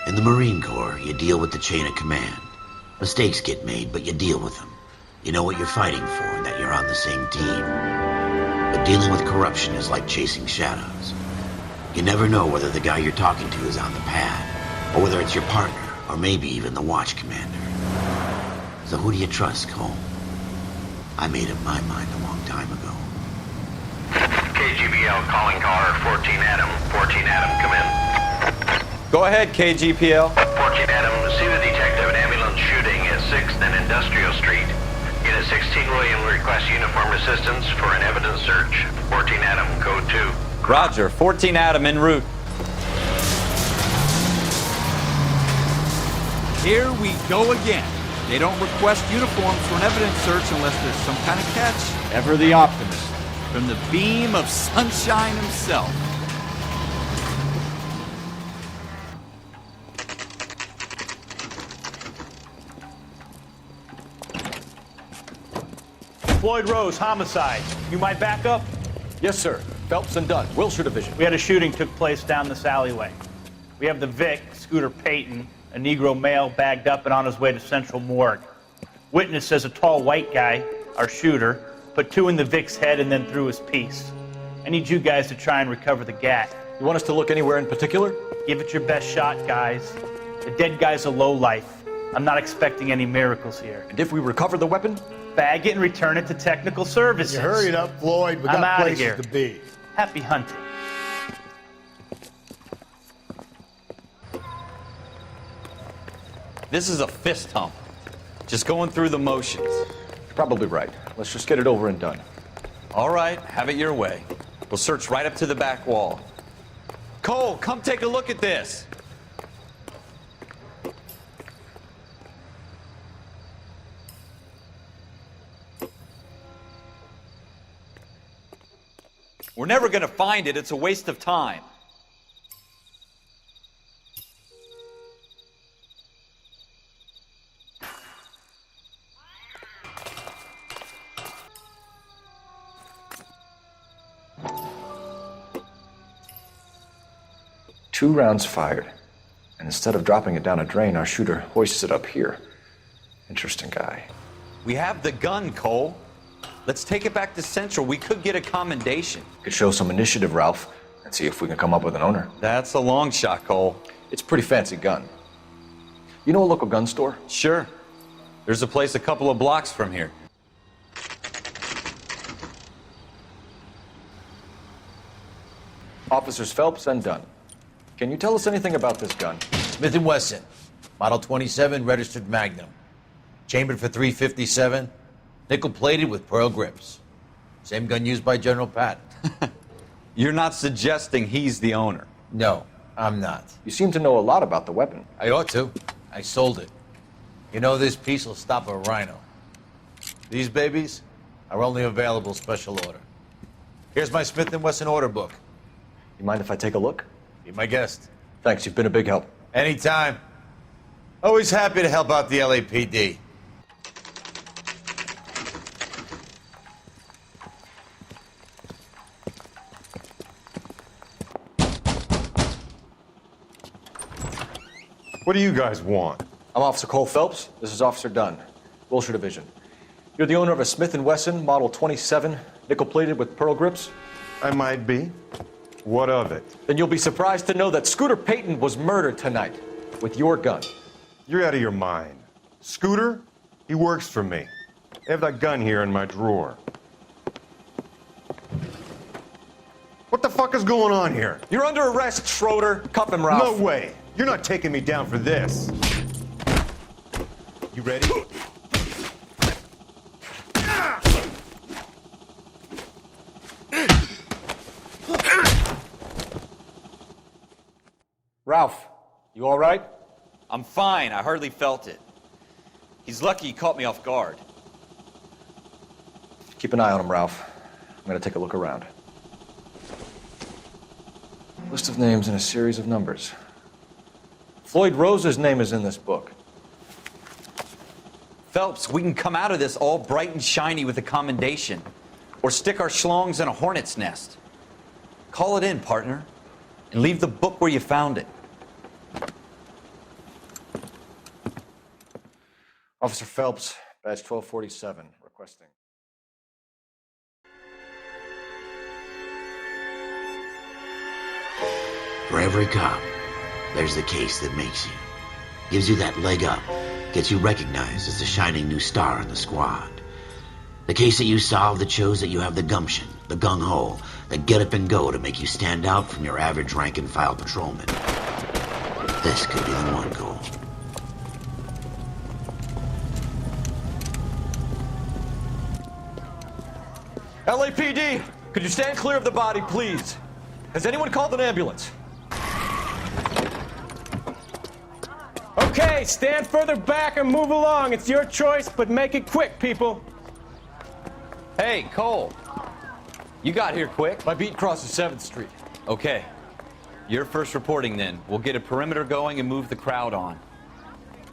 In the Marine Corps, you deal with the chain of command. Mistakes get made, but you deal with them. You know what you're fighting for and that you're on the same team. But dealing with corruption is like chasing shadows. You never know whether the guy you're talking to is on the pad, or whether it's your partner, or maybe even the watch commander. So who do you trust, Cole? I made up my mind a long time ago. KGBL calling caller 14 Adam. 14 Adam, come in. Go ahead, KGPL. 14 Adam, see the detective, an ambulance shooting at 6th and Industrial Street. Unit 16 William requests uniform assistance for an evidence search. 14 Adam, code 2. Roger, 14 Adam en route. Here we go again. They don't request uniforms for an evidence search unless there's some kind of catch. Ever the optimist. From the beam of sunshine himself. Floyd Rose, homicide. You might back up? Yes, sir. Phelps and Dunn, Wilshire Division. We had a shooting took place down this alleyway. We have the Vic, Scooter Payton, a Negro male bagged up and on his way to Central Morgue. Witness says a tall white guy, our shooter, put 2 in the Vic's head and then threw his piece. I need you guys to try and recover the gat. You want us to look anywhere in particular? Give it your best shot, guys. The dead guy's a lowlife. I'm not expecting any miracles here. And if we recover the weapon? Bag it and return it to technical services. You hurry it up, Floyd. We I'm got outta places here. to be. Happy hunting. This is a fist hump. Just going through the motions. Probably right. Let's just get it over and done. All right, have it your way. We'll search right up to the back wall. Cole, come take a look at this. We're never going to find it. It's a waste of time. Two rounds fired. And instead of dropping it down a drain, our shooter hoists it up here. Interesting guy. We have the gun, Cole. Let's take it back to Central. We could get a commendation. Could show some initiative, Ralph, and see if we can come up with an owner. That's a long shot, Cole. It's a pretty fancy gun. You know a local gun store? Sure. There's a place a couple of blocks from here. Officers Phelps and Dunn. Can you tell us anything about this gun? Smith & Wesson, Model 27, registered Magnum. Chambered for .357, nickel-plated with pearl grips. Same gun used by General Patton. You're not suggesting he's the owner? No, I'm not. You seem to know a lot about the weapon. I ought to. I sold it. You know, this piece will stop a rhino. These babies are only available special order. Here's my Smith & Wesson order book. You mind if I take a look? Be my guest. Thanks, you've been a big help. Anytime. Always happy to help out the LAPD. What do you guys want? I'm Officer Cole Phelps. This is Officer Dunn, Wilshire Division. You're the owner of a Smith & Wesson Model 27, nickel-plated with pearl grips? I might be. What of it? Then you'll be surprised to know that Scooter Payton was murdered tonight with your gun. You're out of your mind. Scooter? He works for me. I have that gun here in my drawer. What the fuck is going on here? You're under arrest, Schroeder. Cuff him, Ralph. No way. You're not taking me down for this. You ready? Ralph, you all right? I'm fine. I hardly felt it. He's lucky he caught me off guard. Keep an eye on him, Ralph. I'm going to take a look around. List of names and a series of numbers. Floyd Rose's name is in this book. Phelps, we can come out of this all bright and shiny with a commendation. Or stick our schlongs in a hornet's nest. Call it in, partner. And leave the book where you found it. Officer Phelps, badge 1247, requesting. For every cop, there's the case that makes you. Gives you that leg up, gets you recognized as the shining new star in the squad. The case that you solve that shows that you have the gumption, the gung-ho, the get up and go to make you stand out from your average rank-and-file patrolman. This could be the one, Cole. LAPD, could you stand clear of the body, please? Has anyone called an ambulance? Okay, stand further back and move along. It's your choice, but make it quick, people. Hey, Cole. You got here quick. My beat crosses 7th Street. Okay. You're first reporting then. We'll get a perimeter going and move the crowd on.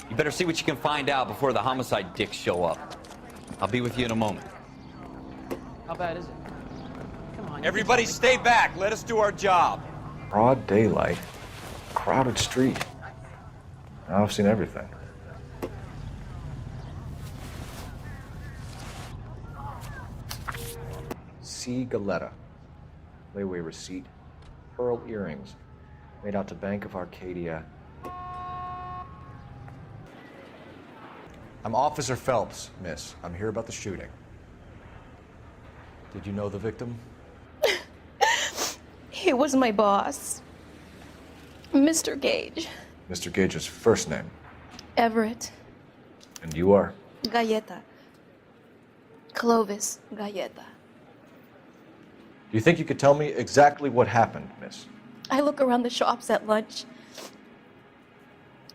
You better see what you can find out before the homicide dicks show up. I'll be with you in a moment. How bad is it? Come on. Everybody stay back. Let us do our job. Broad daylight, crowded street. Now I've seen everything. C. Galetta, layaway receipt, pearl earrings, made out to Bank of Arcadia. I'm Officer Phelps, miss. I'm here about the shooting. Did you know the victim? He was my boss, Mr. Gage. Mr. Gage's first name. Everett. And you are? Galleta. Clovis Galleta. Do you think you could tell me exactly what happened, miss? I look around the shops at lunch.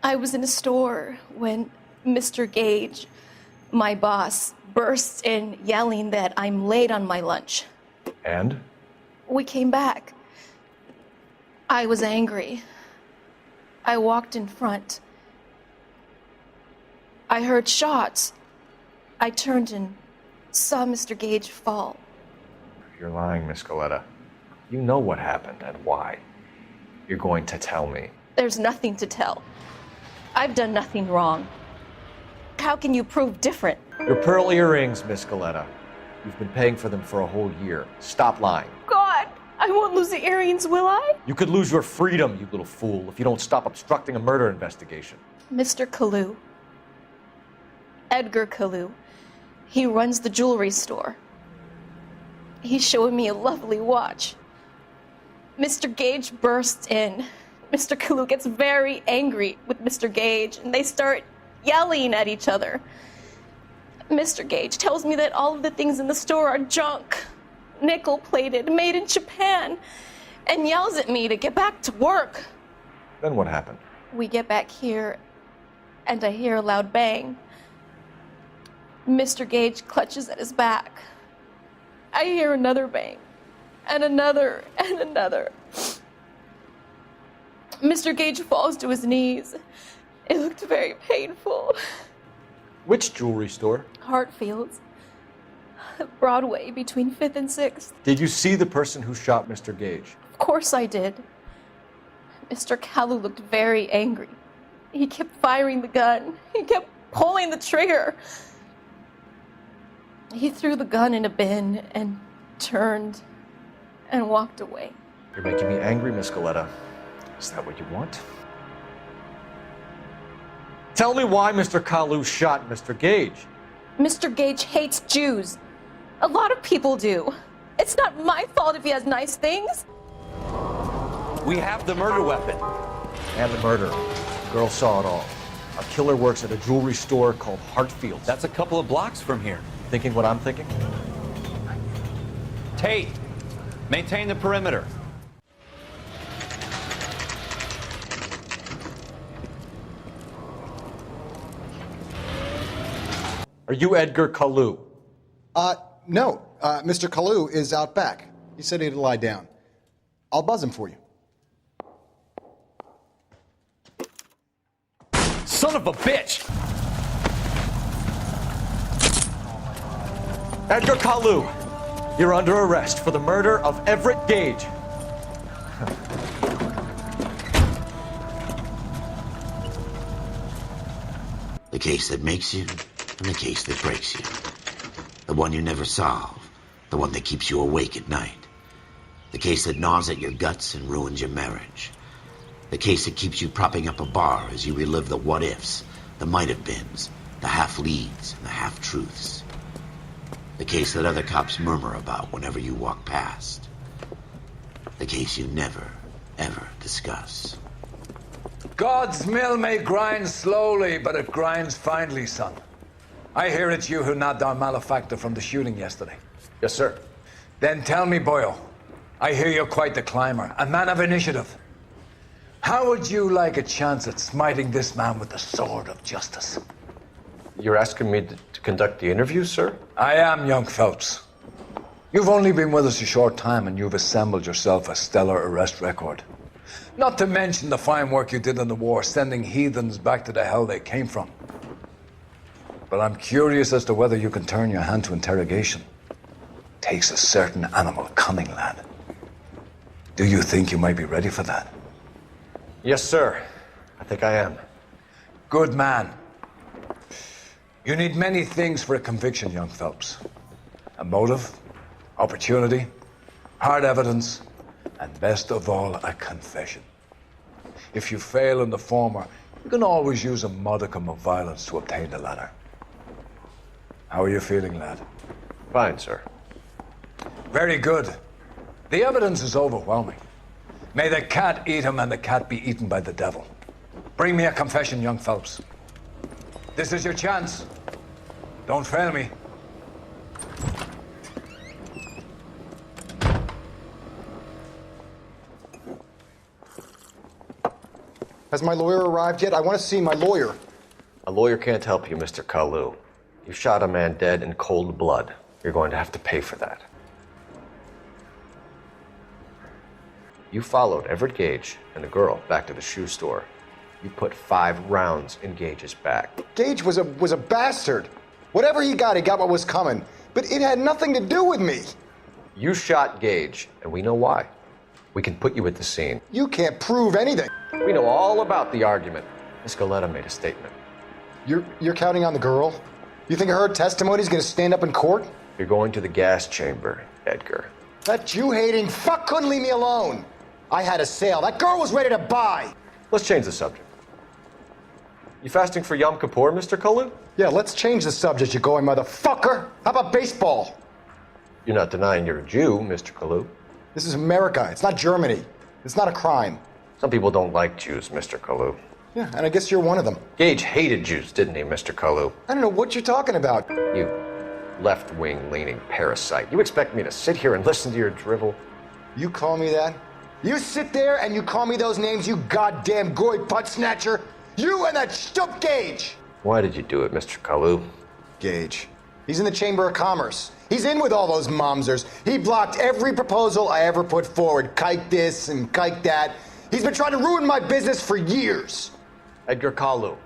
I was in a store when Mr. Gage, my boss, bursts in yelling that I'm late on my lunch. And? We came back. I was angry. I walked in front. I heard shots. I turned and saw Mr. Gage fall. You're lying, Miss Galetta. You know what happened and why. You're going to tell me. There's nothing to tell. I've done nothing wrong. How can you prove different? Your pearl earrings, Miss Galetta. You've been paying for them for a whole year. Stop lying. God, I won't lose the earrings, will I? You could lose your freedom, you little fool, if you don't stop obstructing a murder investigation. Mr. Kalu. Edgar Kalu. He runs the jewelry store. He's showing me a lovely watch. Mr. Gage bursts in. Mr. Kalu gets very angry with Mr. Gage, and they start yelling at each other. Mr. Gage tells me that all of the things in the store are junk, nickel-plated, made in Japan, and yells at me to get back to work. Then what happened? We get back here, and I hear a loud bang. Mr. Gage clutches at his back. I hear another bang, and another, and another. Mr. Gage falls to his knees. It looked very painful. Which jewelry store? Hartfield's. Broadway, between 5th and 6th. Did you see the person who shot Mr. Gage? Of course I did. Mr. Kalu looked very angry. He kept firing the gun. He kept pulling the trigger. He threw the gun in a bin and turned and walked away. You're making me angry, Miss Galetta. Is that what you want? Tell me why Mr. Kalu shot Mr. Gage. Mr. Gage hates Jews. A lot of people do. It's not my fault if he has nice things. We have the murder weapon. And the murder. The girl saw it all. Our killer works at a jewelry store called Hartfield's. That's a couple of blocks from here. Thinking what I'm thinking? Tate, maintain the perimeter. Are you Edgar Kalu? No. Mr. Kalu is out back. He said he'd lie down. I'll buzz him for you. Son of a bitch! Edgar Kalu, you're under arrest for the murder of Everett Gage. The case that makes you, and the case that breaks you. The one you never solve, the one that keeps you awake at night. The case that gnaws at your guts and ruins your marriage. The case that keeps you propping up a bar as you relive the what-ifs, the might-have-beens, the half-leads, and the half-truths. The case that other cops murmur about whenever you walk past. The case you never, ever discuss. God's mill may grind slowly, but it grinds finely, son. I hear it's you who nabbed our malefactor from the shooting yesterday. Yes, sir. Then tell me, Boyle, I hear you're quite the climber, a man of initiative. How would you like a chance at smiting this man with the sword of justice? You're asking me to conduct the interview, sir? I am, young Phelps. You've only been with us a short time and you've assembled yourself a stellar arrest record. Not to mention the fine work you did in the war, sending heathens back to the hell they came from. But I'm curious as to whether you can turn your hand to interrogation. Takes a certain animal cunning, lad. Do you think you might be ready for that? Yes, sir. I think I am. Good man. You need many things for a conviction, young Phelps. A motive, opportunity, hard evidence, and best of all, a confession. If you fail in the former, you can always use a modicum of violence to obtain the latter. How are you feeling, lad? Fine, sir. Very good. The evidence is overwhelming. May the cat eat him and the cat be eaten by the devil. Bring me a confession, young Phelps. This is your chance. Don't fail me. Has my lawyer arrived yet? I want to see my lawyer. A lawyer can't help you, Mr. Kalu. You shot a man dead in cold blood. You're going to have to pay for that. You followed Everett Gage and the girl back to the shoe store. You put 5 rounds in Gage's back. Gage was a bastard. Whatever he got what was coming. But it had nothing to do with me. You shot Gage, and we know why. We can put you at the scene. You can't prove anything. We know all about the argument. Miss Goleta made a statement. You're counting on the girl? You think her testimony is going to stand up in court? You're going to the gas chamber, Edgar. That Jew-hating fuck couldn't leave me alone. I had a sale. That girl was ready to buy. Let's change the subject. You fasting for Yom Kippur, Mr. Kalu? Yeah, let's change the subject, you going motherfucker. How about baseball? You're not denying you're a Jew, Mr. Kalu. This is America. It's not Germany. It's not a crime. Some people don't like Jews, Mr. Kalu. Yeah, and I guess you're one of them. Gage hated Jews, didn't he, Mr. Kalu? I don't know what you're talking about. You left-wing leaning parasite. You expect me to sit here and listen to your drivel? You call me that? You sit there and you call me those names, you goddamn goy butt snatcher? You and that stup Gage! Why did you do it, Mr. Kalu? Gage. He's in the Chamber of Commerce. He's in with all those momsers. He blocked every proposal I ever put forward. Kike this and kike that. He's been trying to ruin my business for years. Edgar Kalu,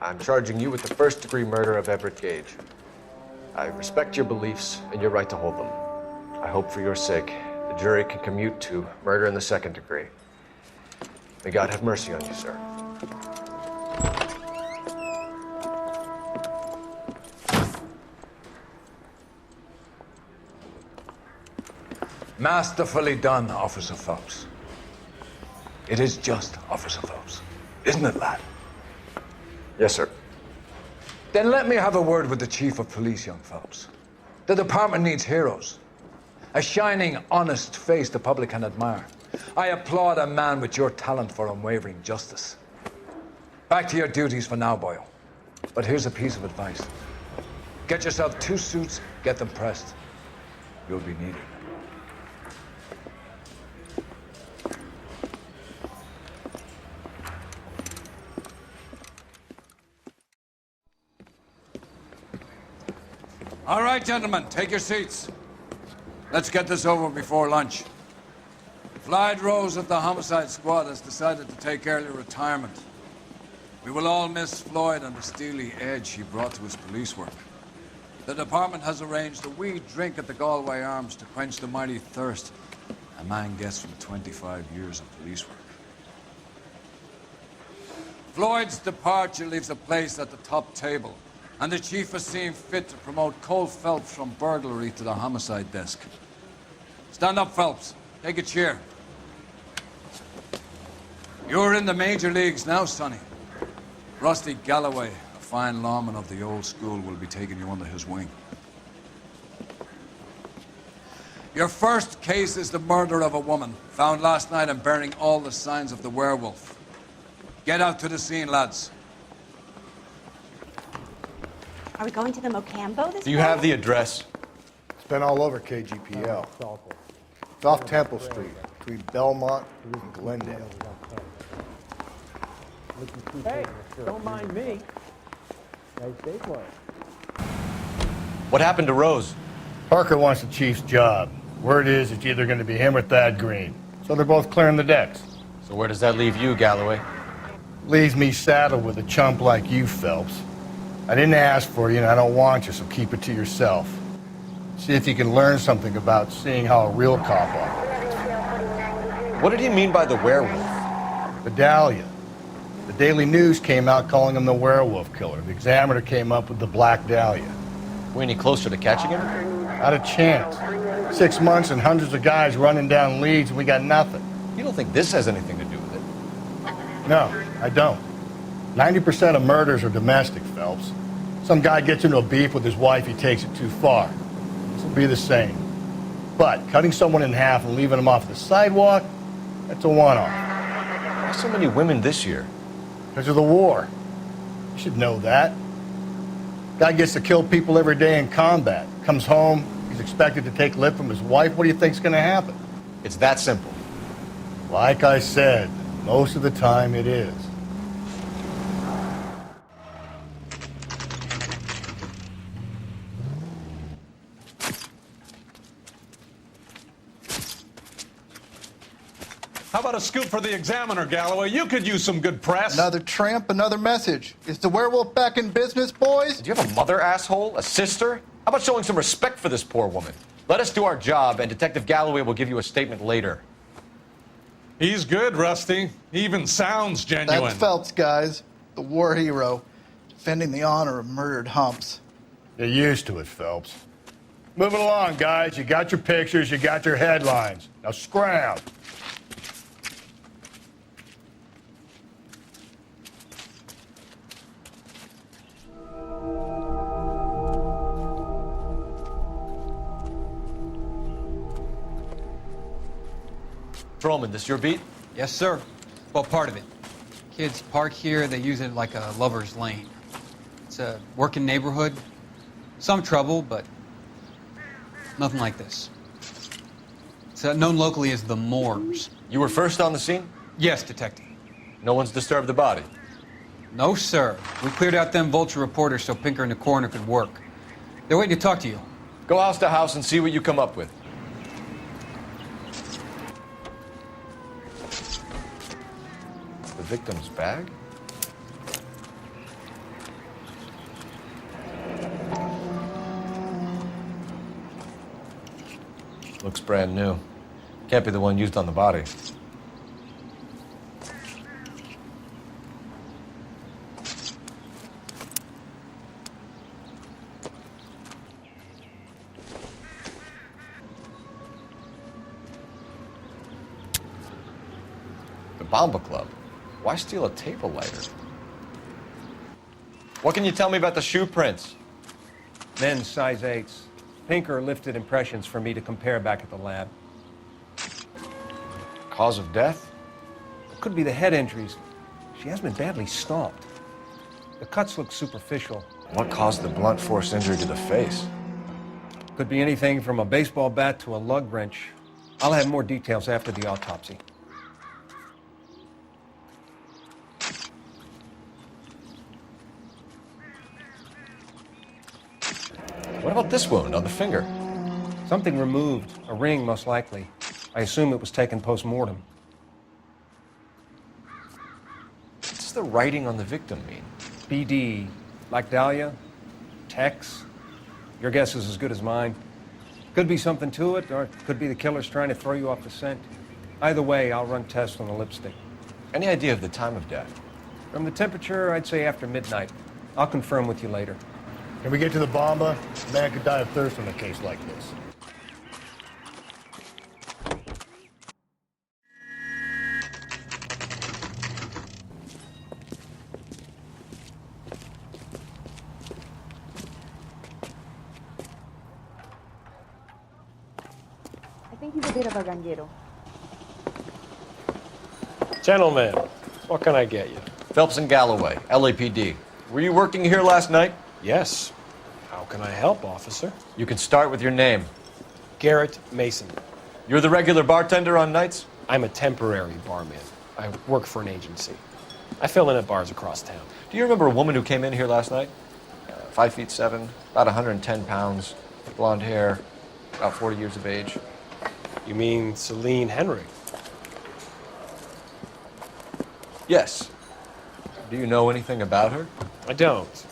I'm charging you with the first-degree murder of Everett Gage. I respect your beliefs and your right to hold them. I hope for your sake the jury can commute to murder in the second degree. May God have mercy on you, sir. Masterfully done, Officer Phelps. It is just, Officer Phelps. Isn't it, lad? Yes, sir. Then let me have a word with the Chief of Police, young Phelps. The department needs heroes. A shining, honest face the public can admire. I applaud a man with your talent for unwavering justice. Back to your duties for now, Boyle. But here's a piece of advice. Get yourself 2 suits, get them pressed. You'll be needed. All right, gentlemen, take your seats. Let's get this over before lunch. Clyde Rose of the Homicide Squad has decided to take early retirement. We will all miss Floyd and the steely edge he brought to his police work. The department has arranged a wee drink at the Galway Arms to quench the mighty thirst a man gets from 25 years of police work. Floyd's departure leaves a place at the top table, and the chief has seen fit to promote Cole Phelps from burglary to the homicide desk. Stand up, Phelps. Take a chair. You're in the major leagues now, Sonny. Rusty Galloway, a fine lawman of the old school, will be taking you under his wing. Your first case is the murder of a woman, found last night and bearing all the signs of the werewolf. Get out to the scene, lads. Are we going to the Mocambo this Do you have the address? It's been all over KGPL. It's off Temple Street, between Belmont and Glendale. Hey, don't mind me. What happened to Rose? Parker wants the chief's job. Word is it's either going to be him or Thad Green. So they're both clearing the decks. So where does that leave you, Galloway? Leaves me saddled with a chump like you, Phelps. I didn't ask for you and I don't want you, so keep it to yourself. See if you can learn something about seeing how a real cop operates. What did he mean by the werewolf? Vidalia. The Daily News came out calling him the werewolf killer. The Examiner came up with the Black Dahlia. We any closer to catching him? Not a chance. 6 months and hundreds of guys running down leads and we got nothing. You don't think this has anything to do with it? No, I don't. 90% of murders are domestic, Phelps. Some guy gets into a beef with his wife, he takes it too far. This will be the same. But cutting someone in half and leaving them off the sidewalk, that's a one-off. Why so many women this year? Because of the war. You should know that. Guy gets to kill people every day in combat. Comes home, he's expected to take lip from his wife. What do you think's going to happen? It's that simple. Like I said, most of the time it is. How about a scoop for the Examiner, Galloway? You could use some good press. Another tramp, another message. Is the werewolf back in business, boys? Do you have a mother, asshole? A sister? How about showing some respect for this poor woman? Let us do our job, and Detective Galloway will give you a statement later. He's good, Rusty. He even sounds genuine. That's Phelps, guys. The war hero. Defending the honor of murdered humps. You're used to it, Phelps. Moving along, guys. You got your pictures, you got your headlines. Now scram. Trollman, this your beat? Yes, sir. Well, part of it. Kids park here, they use it like a lover's lane. It's a working neighborhood. Some trouble, but nothing like this. It's known locally as the Moors. You were first on the scene? Yes, detective. No one's disturbed the body? No, sir. We cleared out them vulture reporters so Pinker and the coroner could work. They're waiting to talk to you. Go house to house and see what you come up with. The victim's bag? Looks brand new. Can't be the one used on the body. The Bomba Club. Why steal a table lighter? What can you tell me about the shoe prints? Men's size 8s. Pinker lifted impressions for me to compare back at the lab. Cause of death? Could be the head injuries. She has been badly stomped. The cuts look superficial. What caused the blunt force injury to the face? Could be anything from a baseball bat to a lug wrench. I'll have more details after the autopsy. What about this wound on the finger? Something removed. A ring, most likely. I assume it was taken post-mortem. What's the writing on the victim mean? BD. Black Dahlia? Tex? Your guess is as good as mine. Could be something to it, or it could be the killer's trying to throw you off the scent. Either way, I'll run tests on the lipstick. Any idea of the time of death? From the temperature, I'd say after midnight. I'll confirm with you later. Can we get to the bomba? A man could die of thirst in a case like this. I think he's a bit of a ganguero. Gentlemen, what can I get you? Phelps and Galloway, LAPD. Were you working here last night? Yes. How can I help, officer? You can start with your name. Garrett Mason. You're the regular bartender on nights? I'm a temporary barman. I work for an agency. I fill in at bars across town. Do you remember a woman who came in here last night? 5'7", about 110 pounds, blonde hair, about 40 years of age. You mean Celine Henry? Yes. Do you know anything about her? I don't.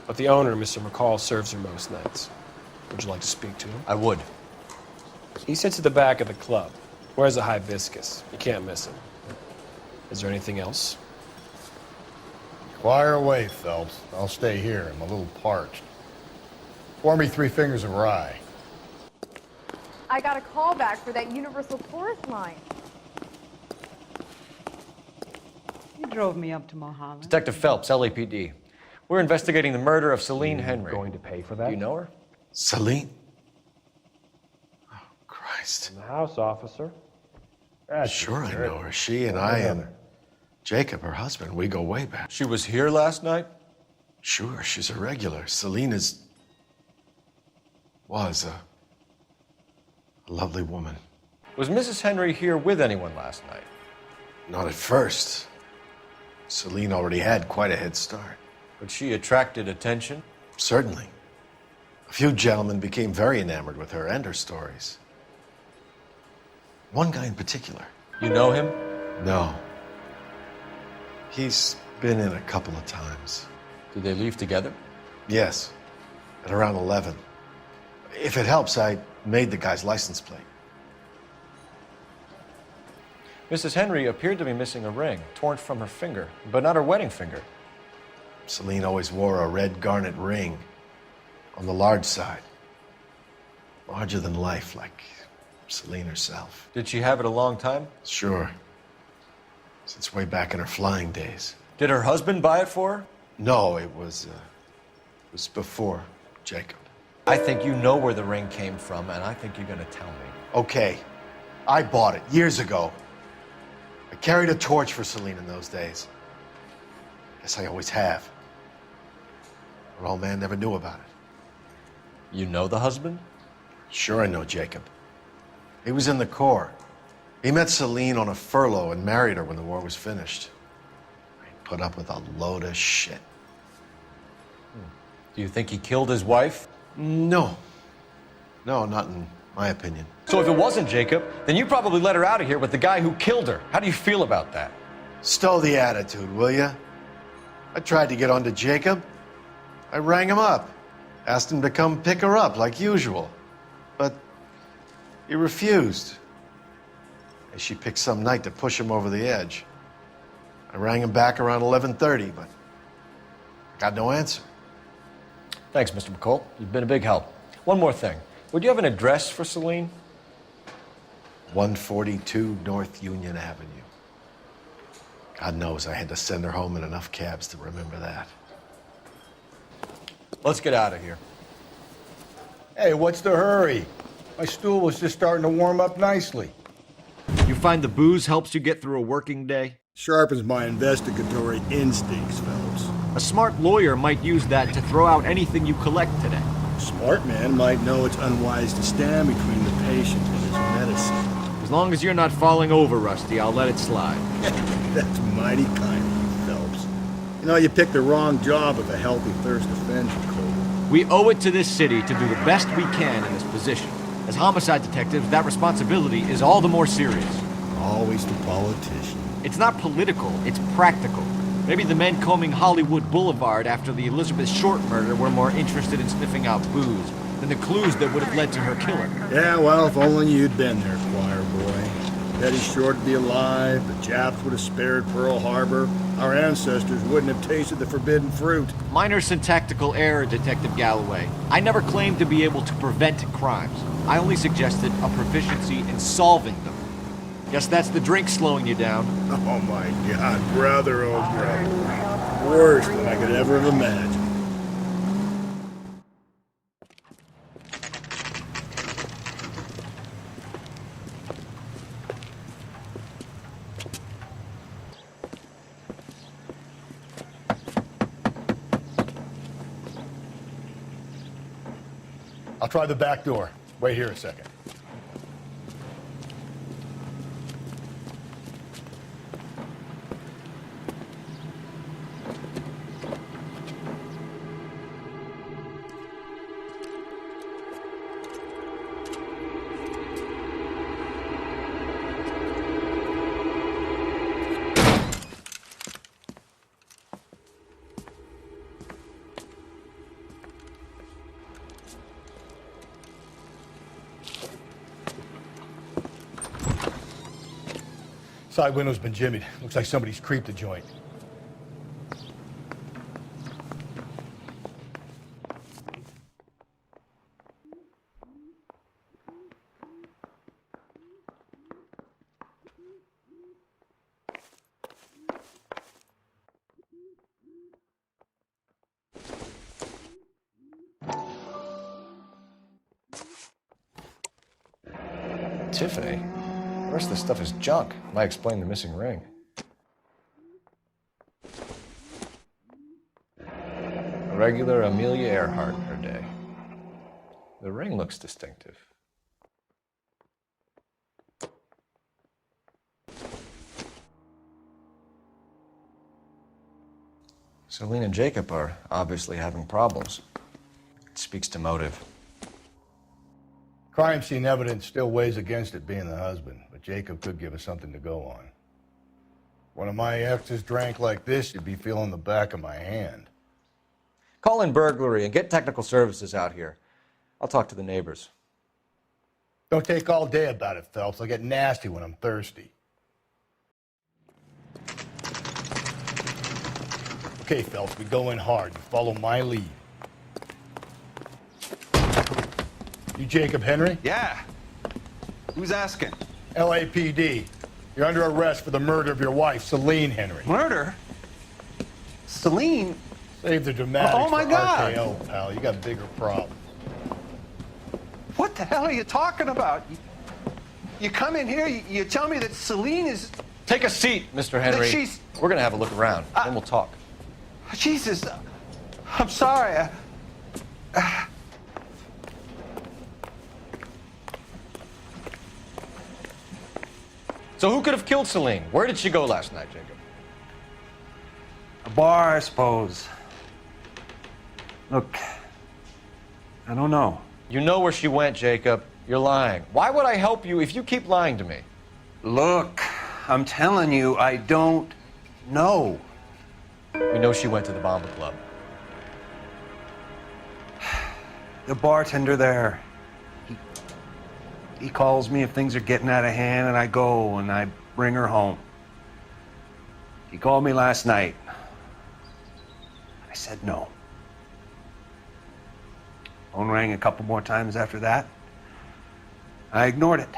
But the owner, Mr. McCall, serves her most nights. Would you like to speak to him? I would. He sits at the back of the club. Wears a hibiscus. You can't miss him. Is there anything else? Fire away, Phelps. I'll stay here. I'm a little parched. Pour me 3 fingers of rye. I got a call back for that Universal Chorus line. You drove me up to Mohammed. Detective Phelps, LAPD. We're investigating the murder of Celine Henry. Going to pay for that? Do you know her? Celine? Oh, Christ. In the house, officer. Sure I know her. She and I and Jacob, her husband, we go way back. She was here last night? Sure, she's a regular. Celine was a lovely woman. Was Mrs. Henry here with anyone last night? Not at first. Celine already had quite a head start. But she attracted attention? Certainly. A few gentlemen became very enamored with her and her stories. One guy in particular. You know him? No. He's been in a couple of times. Did they leave together? Yes, at around 11. If it helps, I made the guy's license plate. Mrs. Henry appeared to be missing a ring, torn from her finger, but not her wedding finger. Celine always wore a red garnet ring on the large side. Larger than life, like Celine herself. Did she have it a long time? Sure. Since way back in her flying days. Did her husband buy it for her? No, it was before Jacob. I think you know where the ring came from, and I think you're going to tell me. Okay. I bought it years ago. I carried a torch for Celine in those days. Guess I always have. Her old man never knew about it. You know the husband? Sure I know Jacob. He was in the Corps. He met Celine on a furlough and married her when the war was finished. He put up with a load of shit. Do you think he killed his wife? No. No, not in my opinion. So if it wasn't Jacob, then you probably let her out of here with the guy who killed her. How do you feel about that? Stow the attitude, will ya? I tried to get onto Jacob. I rang him up. Asked him to come pick her up like usual. But he refused. And she picked some night to push him over the edge. I rang him back around 11:30, but I got no answer. Thanks, Mr. McCall. You've been a big help. One more thing. Would you have an address for Celine? 142 North Union Avenue. God knows I had to send her home in enough cabs to remember that. Let's get out of here. Hey, what's the hurry? My stool was just starting to warm up nicely. You find the booze helps you get through a working day? Sharpens my investigatory instincts, Phelps. A smart lawyer might use that to throw out anything you collect today. A smart man might know it's unwise to stand between the patient and his medicine. As long as you're not falling over, Rusty, I'll let it slide. That's mighty kind of you, Phelps. You know, you picked the wrong job if a healthy thirst offends you, Cole. We owe it to this city to do the best we can in this position. As homicide detectives, that responsibility is all the more serious. Always the politician. It's not political, it's practical. Maybe the men combing Hollywood Boulevard after the Elizabeth Short murder were more interested in sniffing out booze than the clues that would have led to her killing. Yeah, well, if only you'd been there, choir boy. Betty Short would be alive, the Japs would have spared Pearl Harbor, Our ancestors wouldn't have tasted the forbidden fruit. Minor syntactical error, Detective Galloway. I never claimed to be able to prevent crimes. I only suggested a proficiency in solving them. Guess that's the drink slowing you down. Oh my God, brother, oh brother. Worse than I could ever have imagined. I'll try the back door. Wait here a second. Side window's been jimmied. Looks like somebody's creeped the joint. Tiffany? The rest of the stuff is junk. Might explain the missing ring. A regular Amelia Earhart in her day. The ring looks distinctive. Celine and Jacob are obviously having problems. It speaks to motive. Crime scene evidence still weighs against it being the husband, but Jacob could give us something to go on. One of my exes drank like this, you'd be feeling the back of my hand. Call in burglary and get technical services out here. I'll talk to the neighbors. Don't take all day about it, Phelps. I'll get nasty when I'm thirsty. Okay, Phelps, we go in hard. You follow my lead. You Jacob Henry? Yeah. Who's asking? LAPD. You're under arrest for the murder of your wife, Celine Henry. Murder? Celine? Save the dramatics Oh my for God. RKO, pal. You got bigger problems. What the hell are you talking about? You come in here, you tell me that Celine is... Take a seat, Mr. Henry. That she's... We're gonna have a look around, then we'll talk. Jesus, I'm sorry. So who could have killed Celine? Where did she go last night, Jacob? A bar, I suppose. Look, I don't know. You know where she went, Jacob. You're lying. Why would I help you if you keep lying to me? Look, I'm telling you, I don't know. We know she went to the Bomba Club. The bartender there, he calls me if things are getting out of hand, and I go and I bring her home. He called me last night. I said no. Phone rang a couple more times after that. I ignored it.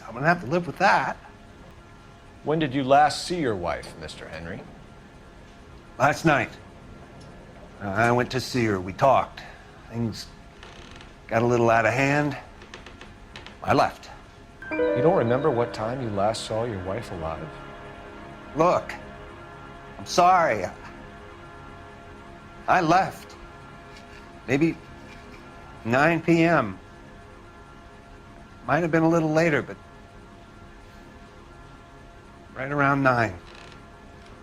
I'm gonna have to live with that. When did you last see your wife, Mr. Henry? Last night. I went to see her. We talked. Things got a little out of hand. I left. You don't remember what time you last saw your wife alive? Look, I'm sorry. I left. Maybe 9 p.m. Might have been a little later, but right around 9.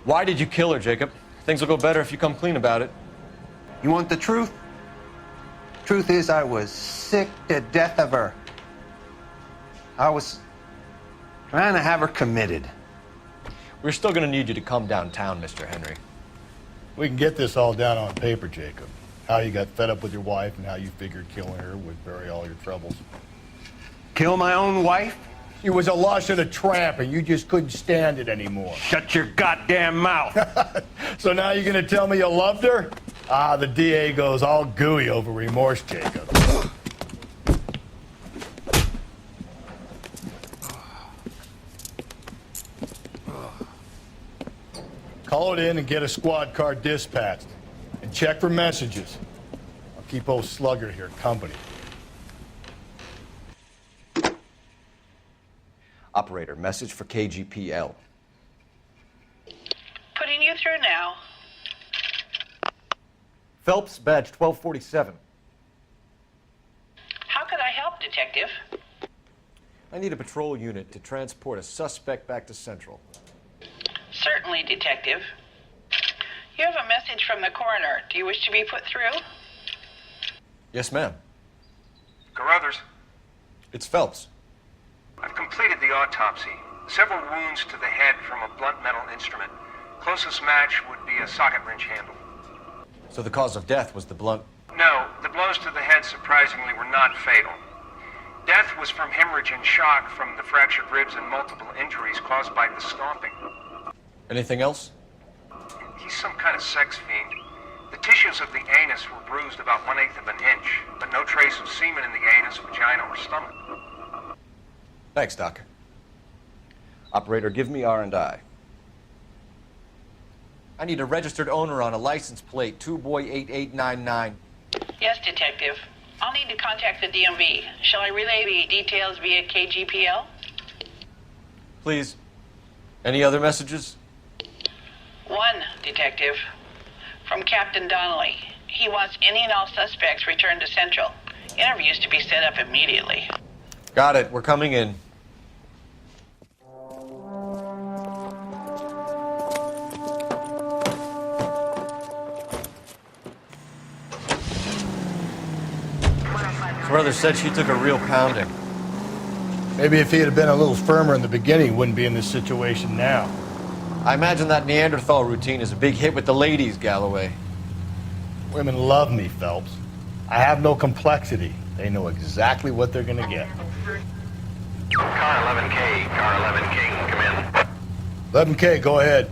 Why did you kill her, Jacob? Things will go better if you come clean about it. You want the truth? Truth is, I was sick to death of her. I was trying to have her committed. We're still gonna need you to come downtown, Mr. Henry. We can get this all down on paper, Jacob. How you got fed up with your wife and how you figured killing her would bury all your troubles. Kill my own wife? She was a lush and a tramp, and you just couldn't stand it anymore. Shut your goddamn mouth. So now you're gonna tell me you loved her? Ah, the DA goes all gooey over remorse, Jacob. Call it in and get a squad car dispatched. And check for messages. I'll keep old Slugger here company. Operator, message for KGPL. Putting you through now. Phelps, badge 1247. How could I help, Detective? I need a patrol unit to transport a suspect back to Central. Certainly, Detective. You have a message from the coroner. Do you wish to be put through? Yes, ma'am. Carruthers, It's Phelps. I've completed the autopsy. Several wounds to the head from a blunt metal instrument. Closest match would be a socket wrench handle. So the cause of death was the blunt... No, the blows to the head surprisingly were not fatal. Death was from hemorrhage and shock from the fractured ribs and multiple injuries caused by the stomping. Anything else? He's some kind of sex fiend. The tissues of the anus were bruised about 1/8 of an inch, but no trace of semen in the anus, vagina, or stomach. Thanks, Doc. Operator, give me R&I. I need a registered owner on a license plate, 2boy8899. Yes, Detective. I'll need to contact the DMV. Shall I relay the details via KGPL? Please. Any other messages? One, Detective. From Captain Donnelly. He wants any and all suspects returned to Central. Interviews to be set up immediately. Got it. We're coming in. Brother said she took a real pounding. Maybe if he had been a little firmer in the beginning, he wouldn't be in this situation now. I imagine that Neanderthal routine is a big hit with the ladies, Galloway. Women love me, Phelps. I have no complexity. They know exactly what they're gonna get. Car 11K, come in. 11K, go ahead.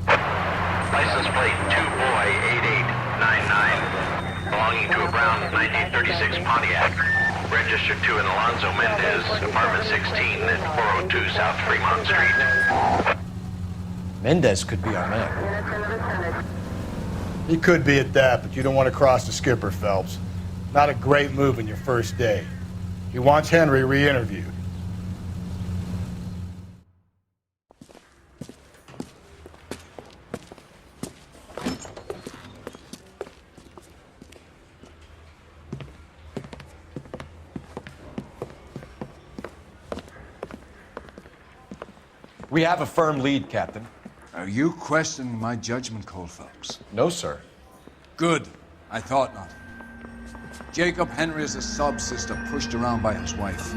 License plate 2boy8899. Belonging to a brown 1936 Pontiac. Registered to an Alonzo Mendez, apartment 16 at 402 South Fremont Street. Mendez could be our man. He could be at that, but you don't want to cross the skipper, Phelps. Not a great move in your first day. He wants Henry re-interviewed. We have a firm lead, Captain. Are you questioning my judgment call, Phelps? No, sir. Good. I thought not. Jacob Henry is a sob-sister pushed around by his wife.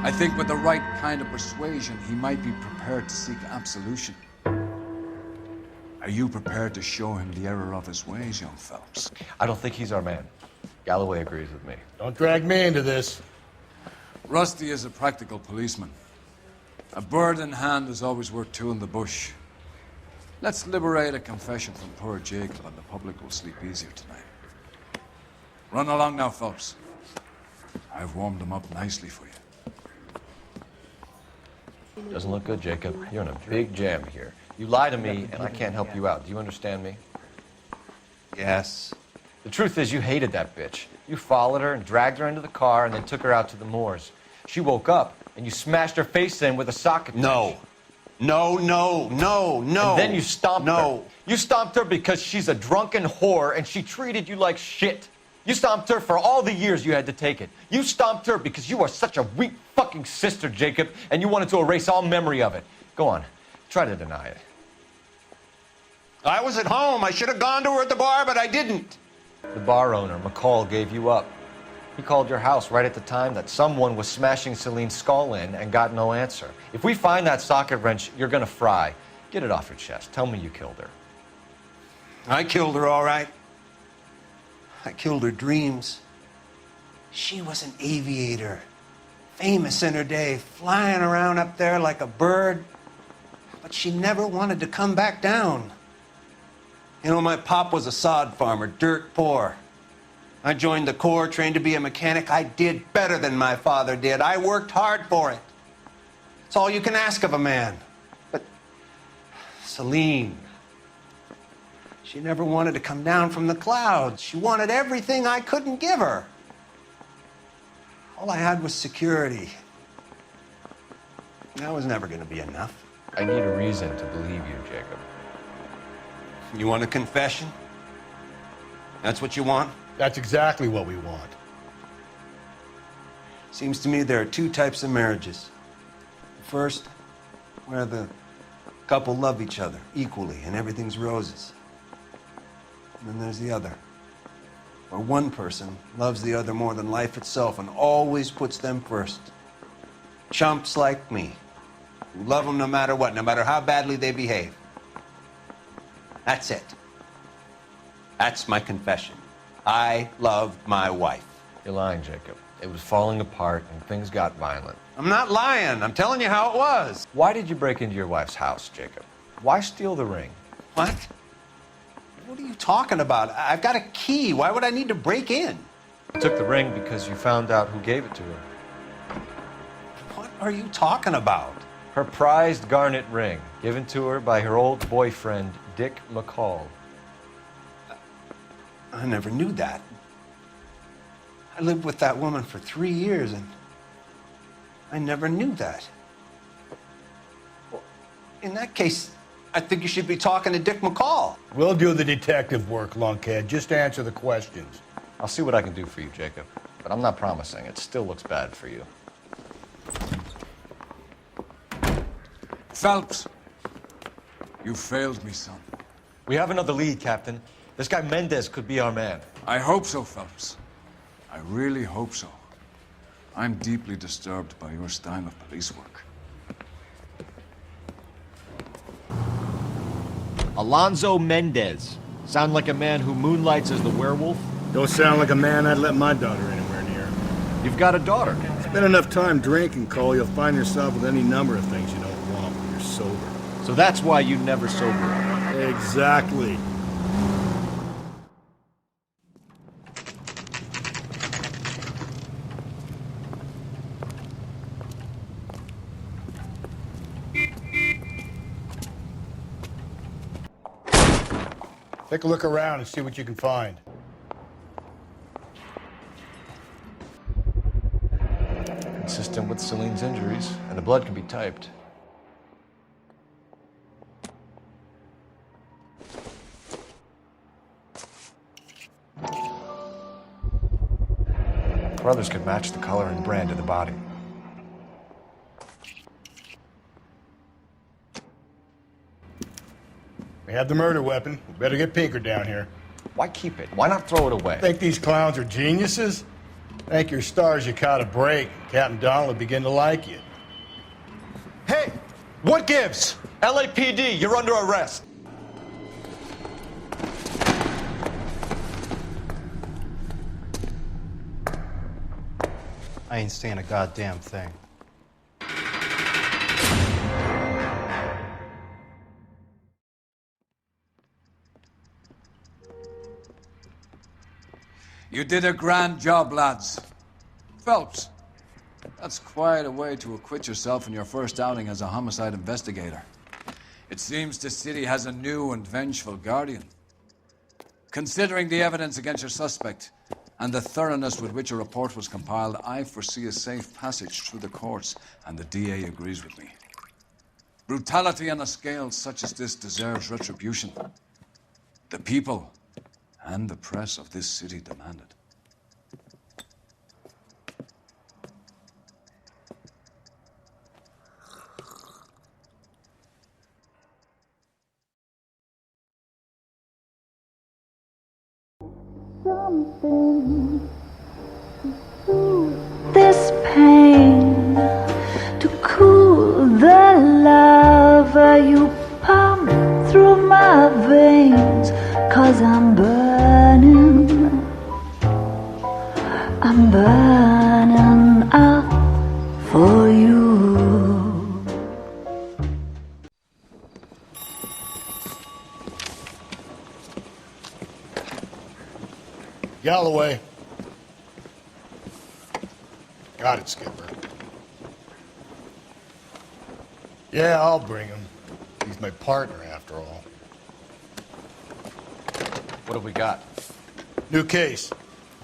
I think with the right kind of persuasion, he might be prepared to seek absolution. Are you prepared to show him the error of his ways, young Phelps? I don't think he's our man. Galloway agrees with me. Don't drag me into this. Rusty is a practical policeman. A bird in hand is always worth two in the bush. Let's liberate a confession from poor Jacob, and the public will sleep easier tonight. Run along now, Phelps. I've warmed them up nicely for you. Doesn't look good, Jacob. You're in a big jam here. You lie to me, and I can't help you out. Do you understand me? Yes. The truth is, you hated that bitch. You followed her and dragged her into the car and then took her out to the moors. She woke up, and you smashed her face in with a socket wrench. No. No. And then you stomped her. You stomped her because she's a drunken whore, and she treated you like shit. You stomped her for all the years you had to take it. You stomped her because you are such a weak fucking sister, Jacob, and you wanted to erase all memory of it. Go on. Try to deny it. I was at home. I should have gone to her at the bar, but I didn't. The bar owner, McCall, gave you up. He called your house right at the time that someone was smashing Celine's skull in and got no answer. If we find that socket wrench, you're gonna fry. Get it off your chest. Tell me you killed her. I killed her, all right. I killed her dreams. She was an aviator. famous in her day, flying around up there like a bird. But she never wanted to come back down. You know, my pop was a sod farmer, dirt poor. I joined the Corps, trained to be a mechanic. I did better than my father did. I worked hard for it. It's all you can ask of a man. But Celine, she never wanted to come down from the clouds. She wanted everything I couldn't give her. All I had was security. That was never going to be enough. I need a reason to believe you, Jacob. You want a confession? That's what you want? That's exactly what we want. Seems to me there are two types of marriages. The first, where the couple love each other equally and everything's roses. And then there's the other, where one person loves the other more than life itself and always puts them first. Chumps like me, who love them no matter what, no matter how badly they behave. That's it. That's my confession. I loved my wife. You're lying, Jacob. It was falling apart and things got violent. I'm not lying. I'm telling you how it was. Why did you break into your wife's house, Jacob? Why steal the ring? What? What are you talking about? I've got a key. Why would I need to break in? You took the ring because you found out who gave it to her. What are you talking about? Her prized garnet ring, given to her by her old boyfriend, Dick McCall. I never knew that. I lived with that woman for 3 years, and I never knew that. Well, in that case, I think you should be talking to Dick McCall. We'll do the detective work, lunkhead. Just answer the questions. I'll see what I can do for you, Jacob. But I'm not promising. It still looks bad for you. Phelps, you failed me, son. We have another lead, Captain. This guy Mendez could be our man. I hope so, Phelps. I really hope so. I'm deeply disturbed by your style of police work. Alonzo Mendez. Sound like a man who moonlights as the werewolf? Don't sound like a man I'd let my daughter anywhere near. You've got a daughter. Spend enough time drinking, Cole, you'll find yourself with any number of things you don't want when you're sober. So that's why you never sober up. Exactly. Take a look around and see what you can find. Consistent with Celine's injuries, and the blood can be typed. Brothers could match the color and brand of the body. We have the murder weapon. We better get Pinker down here. Why keep it? Why not throw it away? Think these clowns are geniuses? Thank your stars you caught a break. Captain Donald will begin to like you. Hey! What gives? LAPD, you're under arrest. I ain't saying a goddamn thing. You did a grand job, lads. Phelps, that's quite a way to acquit yourself in your first outing as a homicide investigator. It seems the city has a new and vengeful guardian. Considering the evidence against your suspect and the thoroughness with which a report was compiled, I foresee a safe passage through the courts, and the DA agrees with me. Brutality on a scale such as this deserves retribution. The people and the press of this city demand it. Something to soothe this pain, to cool the lava you pump through my veins, 'cause I'm burning up Galloway. Got it, Skipper. Yeah, I'll bring him. He's my partner, after all. What have we got? New case.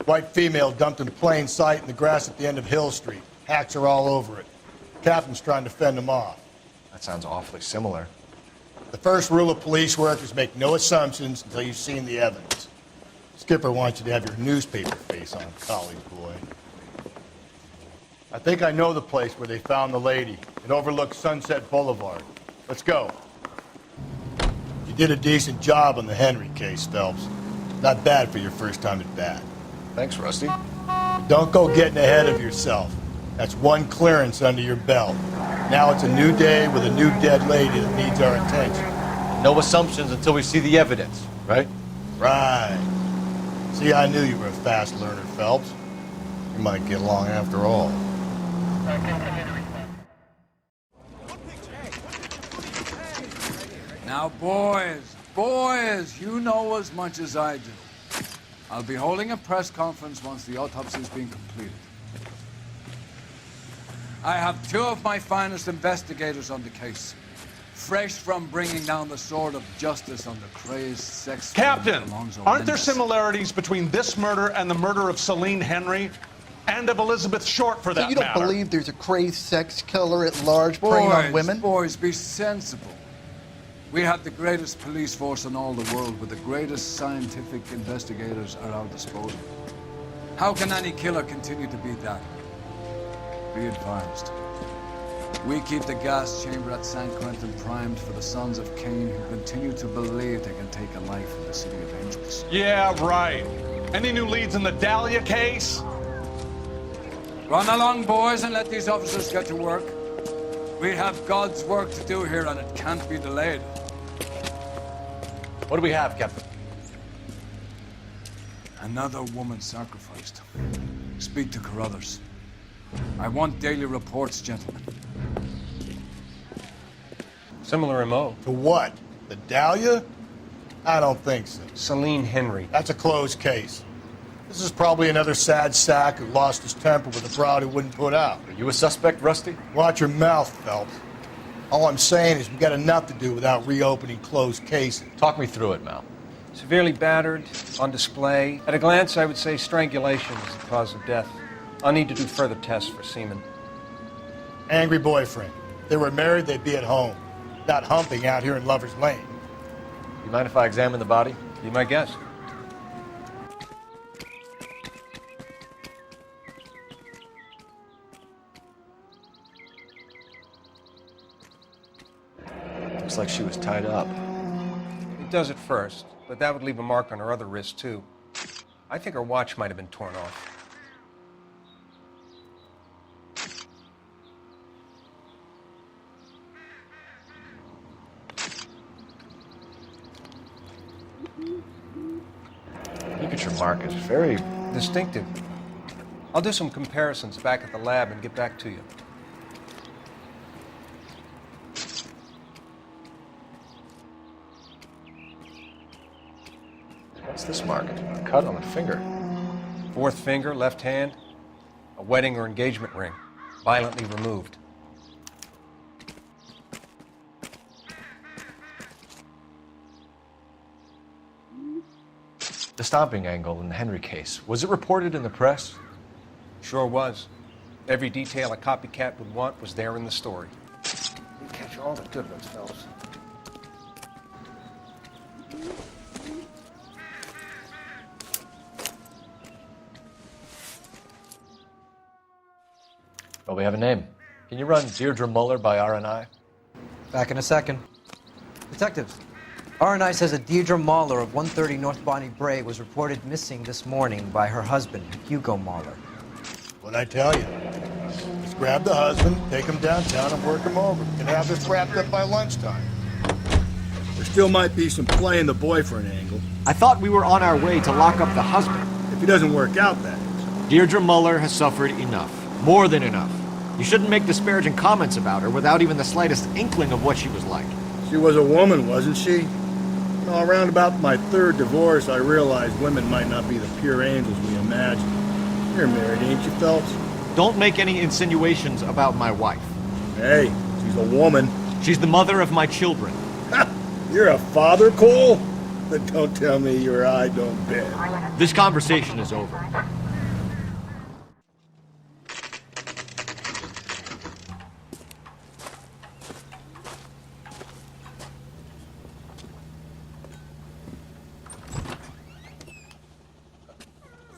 White female dumped in plain sight in the grass at the end of Hill Street. Hacks are all over it. Captain's trying to fend them off. That sounds awfully similar. The first rule of police work is make no assumptions until you've seen the evidence. Skipper wants you to have your newspaper face on, college boy. I think I know the place where they found the lady. It overlooks Sunset Boulevard. Let's go. You did a decent job on the Henry case, Phelps. Not bad for your first time at bat. Thanks, Rusty. Don't go getting ahead of yourself. That's one clearance under your belt. Now it's a new day with a new dead lady that needs our attention. No assumptions until we see the evidence, right? Right. See, I knew you were a fast learner, Phelps. You might get along after all. Now, boys, you know as much as I do. I'll be holding a press conference once the autopsy's been completed. I have two of my finest investigators on the case, fresh from bringing down the sword of justice on the crazed sex... Captain, aren't there similarities between this murder and the murder of Celine Henry? And of Elizabeth Short, for that So you don't matter. believe there's a crazed sex killer at large preying on women? Boys, be sensible. We have the greatest police force in all the world with the greatest scientific investigators at our disposal. How can any killer continue to be that? Be advised. We keep the gas chamber at San Quentin primed for the sons of Cain who continue to believe they can take a life in the City of Angels. Yeah, right. Any new leads in the Dahlia case? Run along, boys, and let these officers get to work. We have God's work to do here, and it can't be delayed. What do we have, Captain? Another woman sacrificed. Speak to Carruthers. I want daily reports, gentlemen. Similar MO. To what? The Dahlia? I don't think so. Celine Henry. That's a closed case. This is probably another sad sack who lost his temper with a broad who wouldn't put out. Are you a suspect, Rusty? Watch your mouth, Phelps. All I'm saying is we got enough to do without reopening closed cases. Talk me through it, Mal. Severely battered, on display. At a glance, I would say strangulation is the cause of death. I'll need to do further tests for semen. Angry boyfriend. If they were married, they'd be at home. Not humping out here in Lover's Lane. You mind if I examine the body? Be my guest. Looks like she was tied up. It does at first, but that would leave a mark on her other wrist, too. I think her watch might have been torn off. Signature mark is very distinctive. I'll do some comparisons back at the lab and get back to you. What's this mark? A cut on the finger. Fourth finger, left hand. A wedding or engagement ring. Violently removed. The stomping angle in the Henry case, was it reported in the press? Sure was. Every detail a copycat would want was there in the story. You catch all the good ones, Phelps. Well, we have a name. Can you run Deirdre Muller by RNI? Back in a second. Detectives, RNI says a Deirdre Mahler of 130 North Bonnie Bray was reported missing this morning by her husband, Hugo Mahler. What'd I tell you? Just grab the husband, take him downtown, and work him over. And have this wrapped up by lunchtime. There still might be some play in the boyfriend angle. I thought we were on our way to lock up the husband. If he doesn't work out, that is. Deirdre Muller has suffered enough. More than enough. You shouldn't make disparaging comments about her without even the slightest inkling of what she was like. She was a woman, wasn't she? No, around about my third divorce, I realized women might not be the pure angels we imagine. You're married, ain't you, Phelps? Don't make any insinuations about my wife. Hey, she's a woman. She's the mother of my children. You're a father, Cole? But don't tell me your eye don't bend. This conversation is over.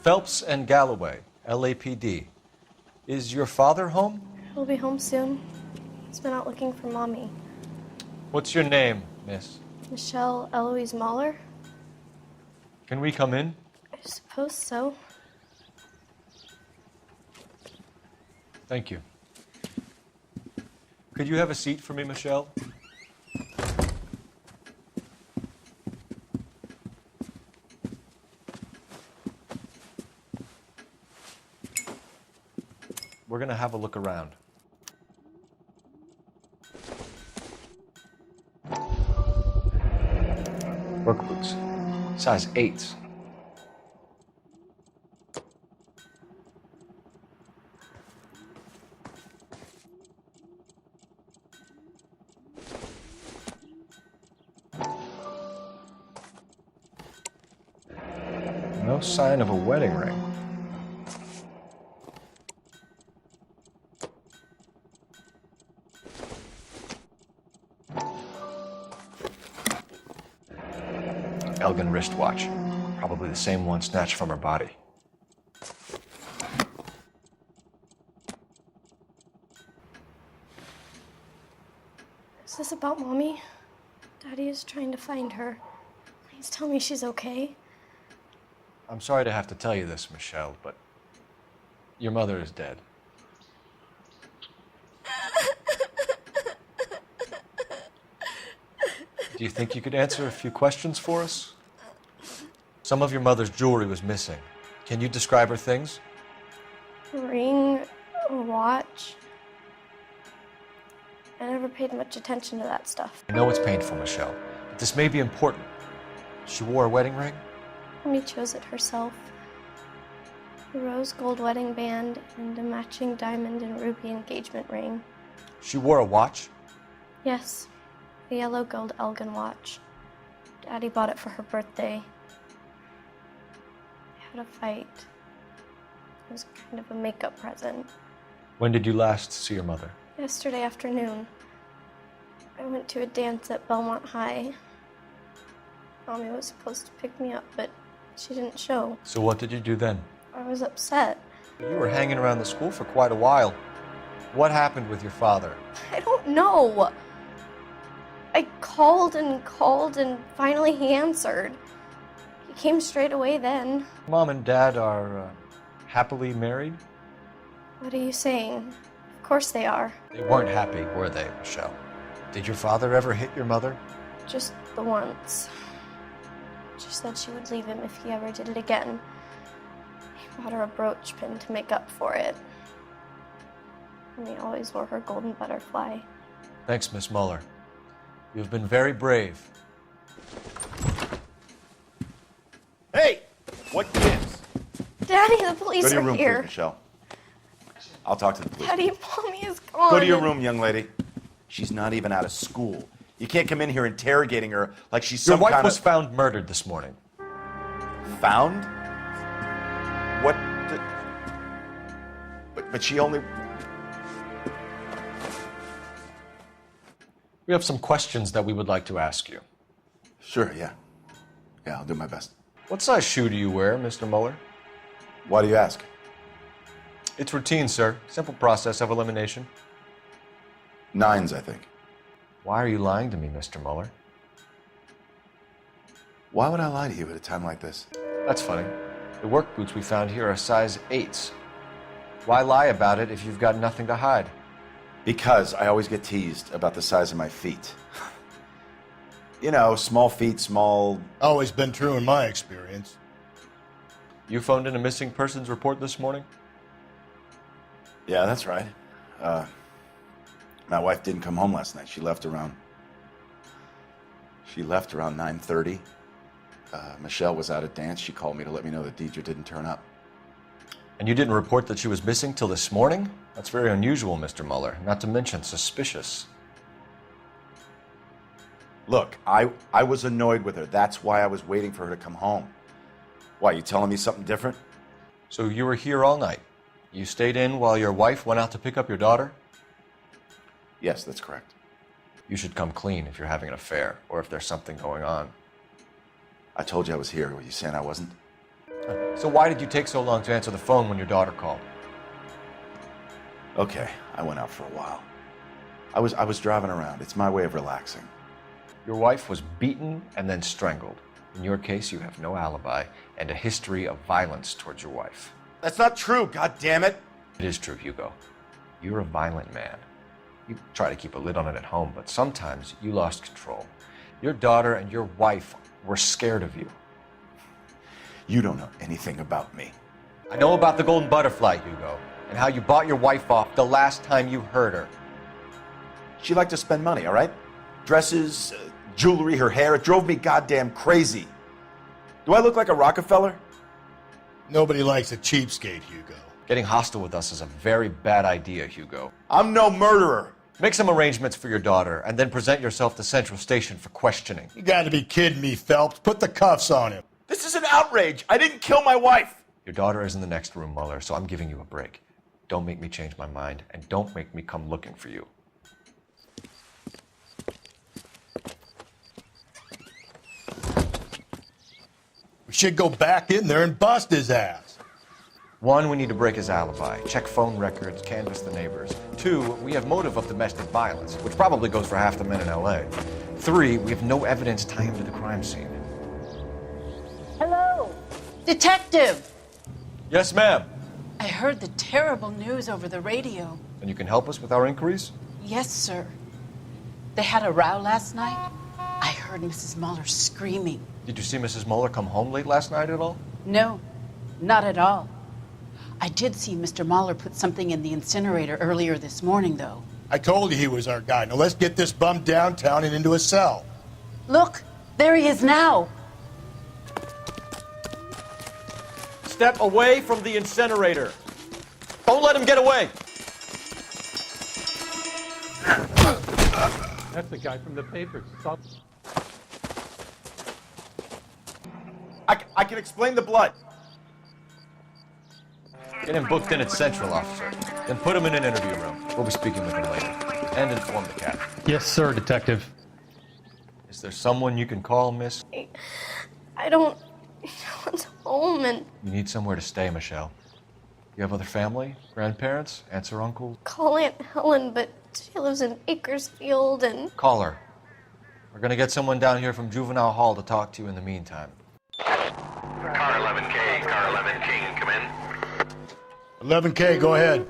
Phelps and Galloway, LAPD. Is your father home? He'll be home soon. He's been out looking for Mommy. What's your name, miss? Michelle Eloise Mahler? Can we come in? I suppose so. Thank you. Could you have a seat for me, Michelle? We're going to have a look around. Work boots, size 8s. No sign of a wedding ring. Elgin wristwatch. Probably the same one snatched from her body. Is this about Mommy? Daddy is trying to find her. Please tell me she's okay. I'm sorry to have to tell you this, Michelle, but your mother is dead. Do you think you could answer a few questions for us? Some of your mother's jewelry was missing. Can you describe her things? A ring, a watch. I never paid much attention to that stuff. I know it's painful, Michelle, but this may be important. She wore a wedding ring? Mommy chose it herself. A rose gold wedding band and a matching diamond and ruby engagement ring. She wore a watch? Yes, a yellow gold Elgin watch. Daddy bought it for her birthday. I had a fight. It was kind of a makeup present. When did you last see your mother? Yesterday afternoon. I went to a dance at Belmont High. Mommy was supposed to pick me up, but she didn't show. So what did you do then? I was upset. You were hanging around the school for quite a while. What happened with your father? I don't know. I called and finally he answered. He came straight away then. Mom and Dad are happily married? What are you saying? Of course they are. They weren't happy, were they, Michelle? Did your father ever hit your mother? Just the once. She said she would leave him if he ever did it again. He bought her a brooch pin to make up for it. And he always wore her golden butterfly. Thanks, Miss Muller. You've been very brave. Hey! What gives? Daddy, the police Go to your are room, here. please, Michelle. I'll talk to the police. Daddy, Mommy is gone. Go to your room, young lady. She's not even out of school. You can't come in here interrogating her like she's Your some wife kind was of... found murdered this morning. Found? What? But she only... We have some questions that we would like to ask you. Sure, yeah. Yeah, I'll do my best. What size shoe do you wear, Mr. Muller? Why do you ask? It's routine, sir. Simple process of elimination. 9s, I think. Why are you lying to me, Mr. Muller? Why would I lie to you at a time like this? That's funny. The work boots we found here are size 8s. Why lie about it if you've got nothing to hide? Because I always get teased about the size of my feet. You know, small feet, small... Always been true in my experience. You phoned in a missing persons report this morning? Yeah, that's right. My wife didn't come home last night. She left around She left around 9:30. Michelle was out at dance. She called me to let me know that Deidre didn't turn up. And you didn't report that she was missing till this morning? That's very unusual, Mr. Mueller, not to mention suspicious. Look, I was annoyed with her. That's why I was waiting for her to come home. Why, you telling me something different? So you were here all night? You stayed in while your wife went out to pick up your daughter? Yes, that's correct. You should come clean if you're having an affair, or if there's something going on. I told you I was here. Were you saying I wasn't? So why did you take so long to answer the phone when your daughter called? Okay, I went out for a while. I was driving around. It's my way of relaxing. Your wife was beaten and then strangled. In your case, you have no alibi and a history of violence towards your wife. That's not true, God damn it! It is true, Hugo. You're a violent man. You try to keep a lid on it at home, but sometimes you lost control. Your daughter and your wife were scared of you. You don't know anything about me. I know about the golden butterfly, Hugo, and how you bought your wife off the last time you heard her. She liked to spend money, all right? Dresses, jewelry, her hair. It drove me goddamn crazy. Do I look like a Rockefeller? Nobody likes a cheapskate, Hugo. Getting hostile with us is a very bad idea, Hugo. I'm no murderer. Make some arrangements for your daughter, and then present yourself to Central Station for questioning. You gotta be kidding me, Phelps. Put the cuffs on him. This is an outrage. I didn't kill my wife. Your daughter is in the next room, Mueller, so I'm giving you a break. Don't make me change my mind, and don't make me come looking for you. We should go back in there and bust his ass. 1, we need to break his alibi, check phone records, canvass the neighbors. 2, we have motive of domestic violence, which probably goes for half the men in LA. 3, we have no evidence tying him to the crime scene. Hello, detective. Yes, ma'am. I heard the terrible news over the radio. And you can help us with our inquiries? Yes, sir. They had a row last night. I heard Mrs. Mueller screaming. Did you see Mrs. Mueller come home late last night at all? No, not at all. I did see Mr. Mueller put something in the incinerator earlier this morning, though. I told you he was our guy. Now let's get this bum downtown and into a cell. Look, there he is now. Step away from the incinerator. Don't let him get away. That's the guy from the papers. I can explain the blood. Get him booked in at Central, officer. Then put him in an interview room. We'll be speaking with him later. And inform the captain. Yes, sir, detective. Is there someone you can call, miss? I don't know what's home and You need somewhere to stay, Michelle. You have other family? Grandparents? Aunts or uncles? call Aunt Helen, but she lives in Bakersfield and Call her. We're gonna get someone down here from Juvenile Hall to talk to you in the meantime. Car 11K, Car 11 King, come in. 11K, go ahead.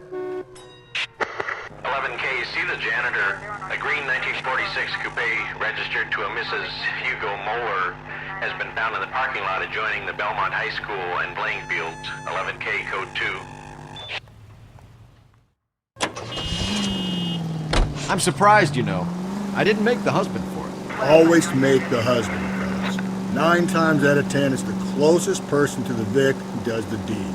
11K, see the janitor. A green 1946 coupe registered to a Mrs. Hugo Moeller has been found in the parking lot adjoining the Belmont High School and playing fields. 11K, code 2. I'm surprised, you know. I didn't make the husband for it. Always make the husband, fellas. 9 times out of 10, it's the closest person to the Vic who does the deed.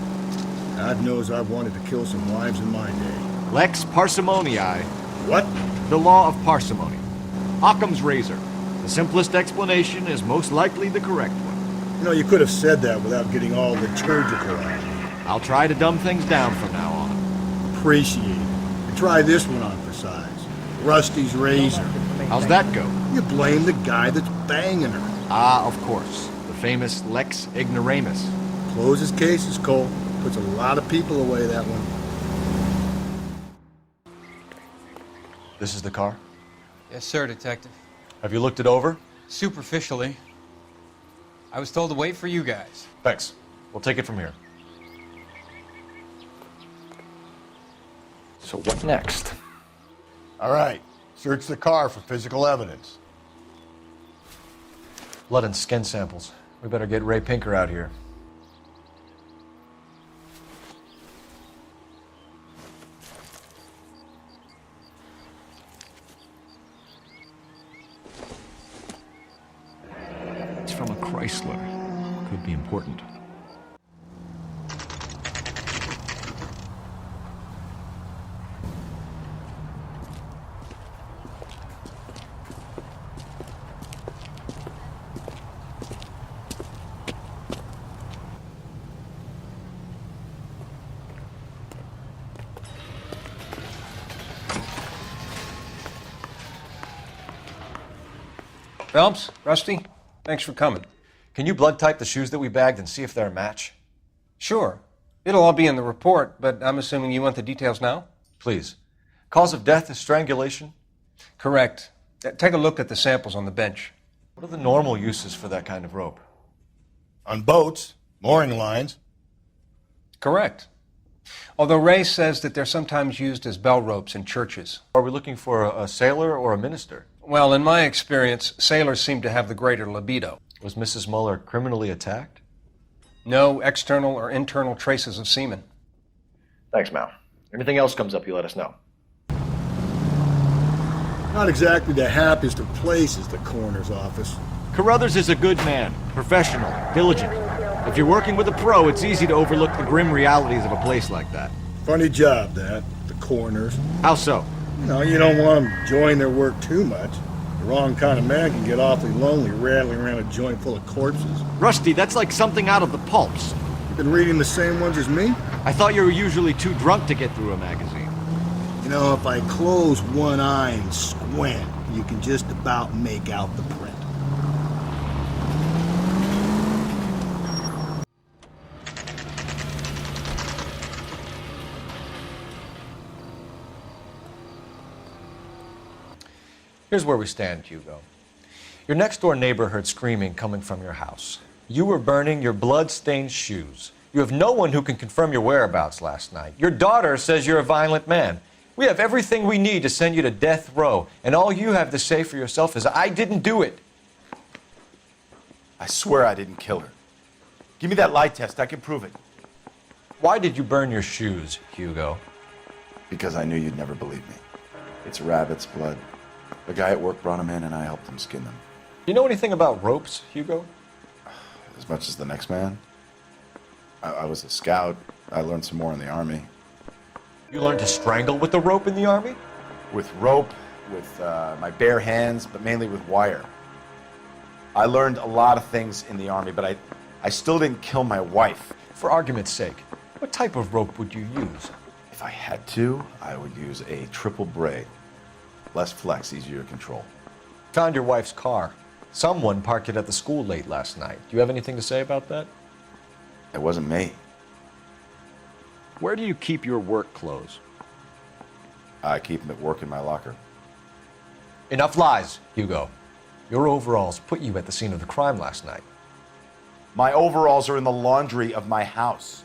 God knows I've wanted to kill some wives in my day. Lex parsimoniae. What? The law of parsimony. Occam's razor. The simplest explanation is most likely the correct one. You know, you could have said that without getting all liturgical on it. I'll try to dumb things down from now on. Appreciate it. And try this one on for size. Rusty's razor. How's that go? You blame the guy that's banging her. Ah, of course. The famous Lex ignoramus. Closes cases, Cole. Puts a lot of people away, that one. This is the car? Yes, sir, detective. Have you looked it over? Superficially. I was told to wait for you guys. Thanks. We'll take it from here. So what next? All right. Search the car for physical evidence. Blood and skin samples. We better get Ray Pinker out here. from a Chrysler. Could be important. Phelps, Rusty, thanks for coming. Can you blood type the shoes that we bagged and see if they're a match? Sure. It'll all be in the report, but I'm assuming you want the details now? Please. Cause of death is strangulation? Correct. Take a look at the samples on the bench. What are the normal uses for that kind of rope? On boats, mooring lines. Correct. Although Ray says that they're sometimes used as bell ropes in churches. Are we looking for a sailor or a minister? Well, in my experience, sailors seem to have the greater libido. Was Mrs. Muller criminally attacked? No external or internal traces of semen. Thanks, Mal. Anything else comes up, you let us know. Not exactly the happiest of places, the coroner's office. Carruthers is a good man, professional, diligent. If you're working with a pro, it's easy to overlook the grim realities of a place like that. Funny job, that, the coroner's. How so? You don't want them enjoying their work too much. The wrong kind of man can get awfully lonely rattling around a joint full of corpses. Rusty, that's like something out of the pulps. You've been reading the same ones as me? I thought you were usually too drunk to get through a magazine. If I close one eye and squint, you can just about make out the print. Here's where we stand, Hugo. Your next-door neighbor heard screaming coming from your house. You were burning your blood-stained shoes. You have no one who can confirm your whereabouts last night. Your daughter says you're a violent man. We have everything we need to send you to death row, and all you have to say for yourself is, I didn't do it. I swear I didn't kill her. Give me that lie test. I can prove it. Why did you burn your shoes, Hugo? Because I knew you'd never believe me. It's rabbit's blood. The guy at work brought him in, and I helped him skin them. You know anything about ropes, Hugo? As much as the next man. I was a scout. I learned some more in the Army. You learned to strangle with the rope in the Army? With rope, with my bare hands, but mainly with wire. I learned a lot of things in the Army, but I still didn't kill my wife. For argument's sake, what type of rope would you use? If I had to, I would use a triple braid. Less flex, easier to control. Found your wife's car. Someone parked it at the school late last night. Do you have anything to say about that? It wasn't me. Where do you keep your work clothes? I keep them at work in my locker. Enough lies, Hugo. Your overalls put you at the scene of the crime last night. My overalls are in the laundry of my house.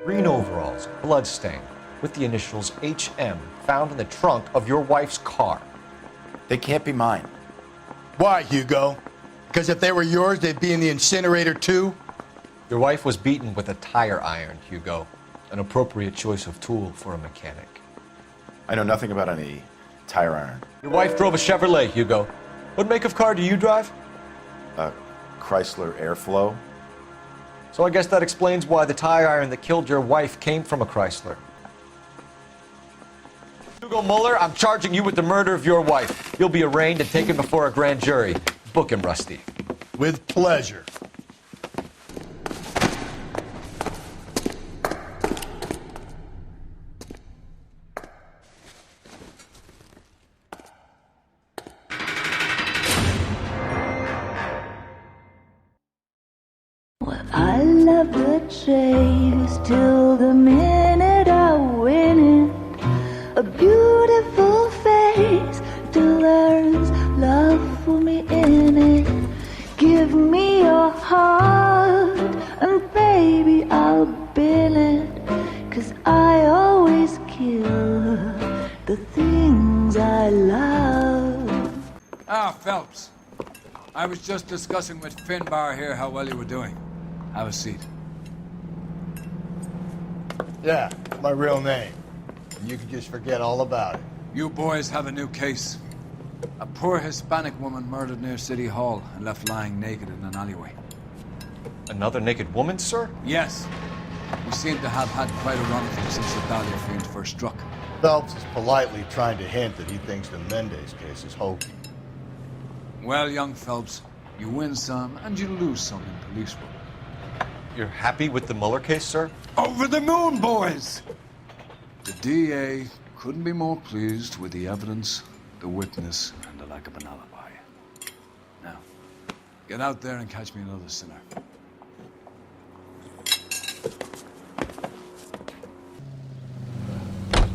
Green overalls, bloodstained, with the initials HM found in the trunk of your wife's car. They can't be mine. Why, Hugo? Because if they were yours, they'd be in the incinerator too? Your wife was beaten with a tire iron, Hugo. An appropriate choice of tool for a mechanic. I know nothing about any tire iron. Your wife drove a Chevrolet, Hugo. What make of car do you drive? A Chrysler Airflow. So I guess that explains why the tire iron that killed your wife came from a Chrysler. Hugo Muller, I'm charging you with the murder of your wife. You'll be arraigned and taken before a grand jury. Book him, Rusty. With pleasure. I love the chase till the minute I win it. A beautiful face till there's love for me in it. Give me your heart and baby I'll bill it. 'Cause I always kill the things I love. Phelps. I was just discussing with Finbar here how well you were doing. Have a seat. Yeah, my real name. And you can just forget all about it. You boys have a new case. A poor Hispanic woman murdered near City Hall and left lying naked in an alleyway. Another naked woman, sir? Yes. We seem to have had quite a run of them since the Dahlia fiend first struck. Phelps is politely trying to hint that he thinks the Mendez case is hokey. Well, young Phelps, you win some and you lose some in police work. You're happy with the Mueller case, sir? Over the moon, boys! The DA couldn't be more pleased with the evidence, the witness, and the lack of an alibi. Now, get out there and catch me another sinner.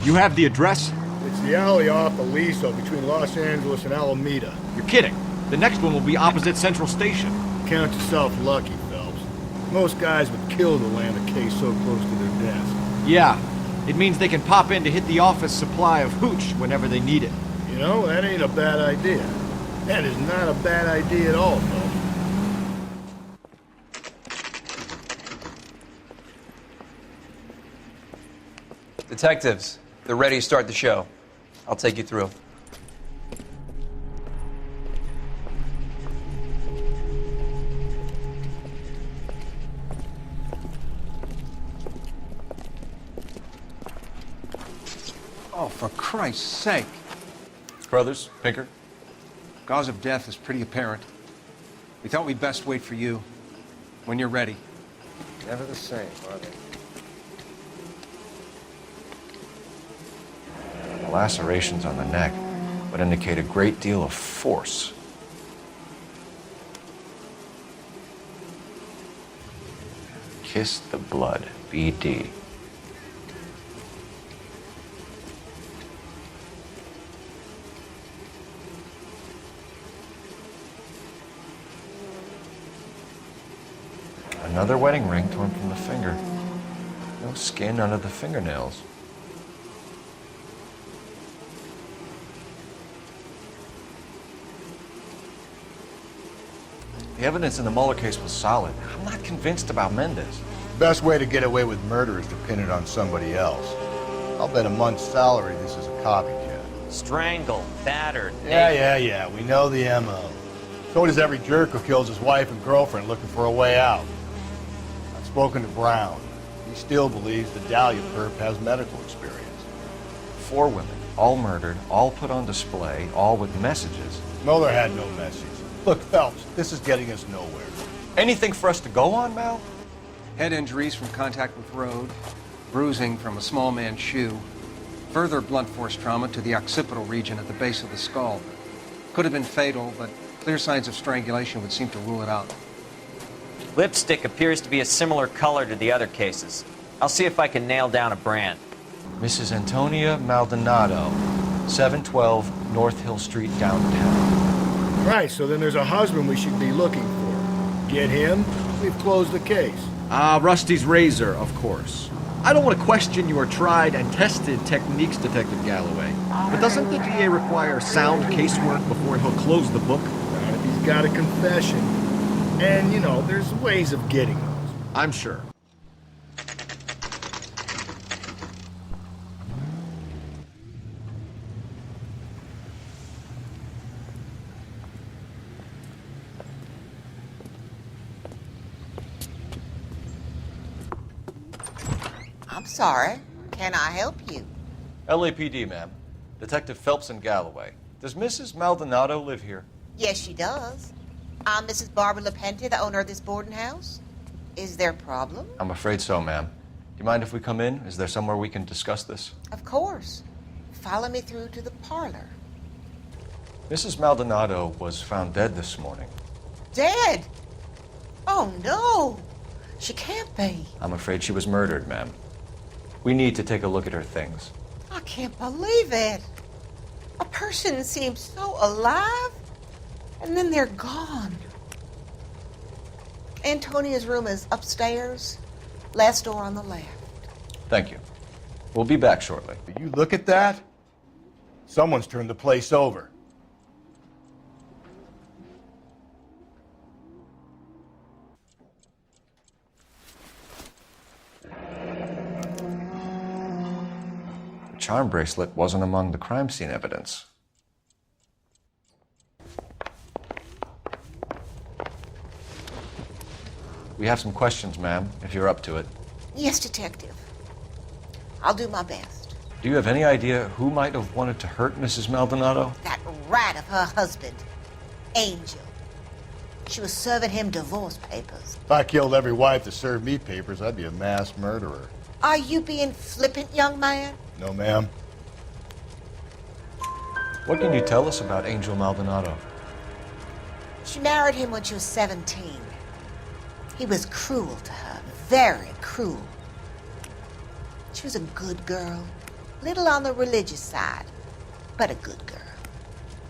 You have the address? It's the alley off Aliso between Los Angeles and Alameda. You're kidding. The next one will be opposite Central Station. Count yourself lucky, Phelps. Most guys would kill to land a case so close to their desk. Yeah. It means they can pop in to hit the office supply of hooch whenever they need it. You know, that ain't a bad idea. That is not a bad idea at all, Phelps. Detectives, they're ready to start the show. I'll take you through. Oh, for Christ's sake. Brothers, Pinker. Cause of death is pretty apparent. We thought we'd best wait for you. When you're ready. Never the same, are they? The lacerations on the neck would indicate a great deal of force. Kiss the blood, BD. Another wedding ring torn from the finger. No skin under the fingernails. The evidence in the Mueller case was solid. I'm not convinced about Mendez. Best way to get away with murder is to pin it on somebody else. I'll bet a month's salary this is a copycat. Strangled, battered. Yeah. We know the MO. So does every jerk who kills his wife and girlfriend looking for a way out. I've spoken to Brown. He still believes the Dahlia perp has medical experience. 4 women, all murdered, all put on display, all with messages. Mueller had no message. Look, Phelps, this is getting us nowhere. Anything for us to go on, Mal? Head injuries from contact with road, bruising from a small man's shoe, further blunt force trauma to the occipital region at the base of the skull. Could have been fatal, but clear signs of strangulation would seem to rule it out. Lipstick appears to be a similar color to the other cases. I'll see if I can nail down a brand. Mrs. Antonia Maldonado, 712 North Hill Street, downtown. Right, so then there's a husband we should be looking for. Get him, we've closed the case. Rusty's razor, of course. I don't want to question your tried and tested techniques, Detective Galloway. But doesn't the DA require sound casework before he'll close the book? Not if he's got a confession. And, you know, there's ways of getting those. I'm sure. I'm sorry. Can I help you? LAPD, ma'am. Detective Phelps and Galloway. Does Mrs. Maldonado live here? Yes, she does. I'm Mrs. Barbara LaPente, the owner of this boarding house. Is there a problem? I'm afraid so, ma'am. Do you mind if we come in? Is there somewhere we can discuss this? Of course. Follow me through to the parlor. Mrs. Maldonado was found dead this morning. Dead? Oh, no. She can't be. I'm afraid she was murdered, ma'am. We need to take a look at her things. I can't believe it. A person seems so alive, and then they're gone. Antonia's room is upstairs, last door on the left. Thank you. We'll be back shortly. Did you look at that? Someone's turned the place over. The charm bracelet wasn't among the crime scene evidence. We have some questions, ma'am, if you're up to it. Yes, Detective. I'll do my best. Do you have any idea who might have wanted to hurt Mrs. Maldonado? That rat of her husband, Angel. She was serving him divorce papers. If I killed every wife that served me papers, I'd be a mass murderer. Are you being flippant, young man? No, ma'am. What can you tell us about Angel Maldonado? She married him when she was 17. He was cruel to her, very cruel. She was a good girl, little on the religious side, but a good girl.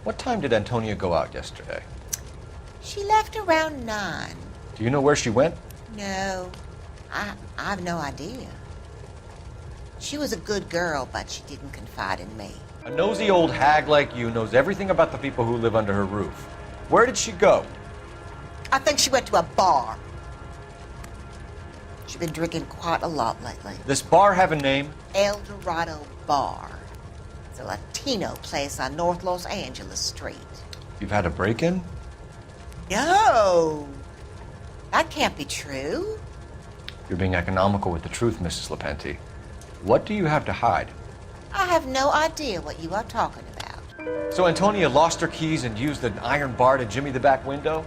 What time did Antonia go out yesterday? She left around 9. Do you know where she went? No, I have no idea. She was a good girl, but she didn't confide in me. A nosy old hag like you knows everything about the people who live under her roof. Where did she go? I think she went to a bar. She's been drinking quite a lot lately. This bar have a name? El Dorado Bar. It's a Latino place on North Los Angeles Street. You've had a break-in? No! That can't be true. You're being economical with the truth, Mrs. Lepenti. What do you have to hide? I have no idea what you are talking about. So Antonia lost her keys and used an iron bar to jimmy the back window?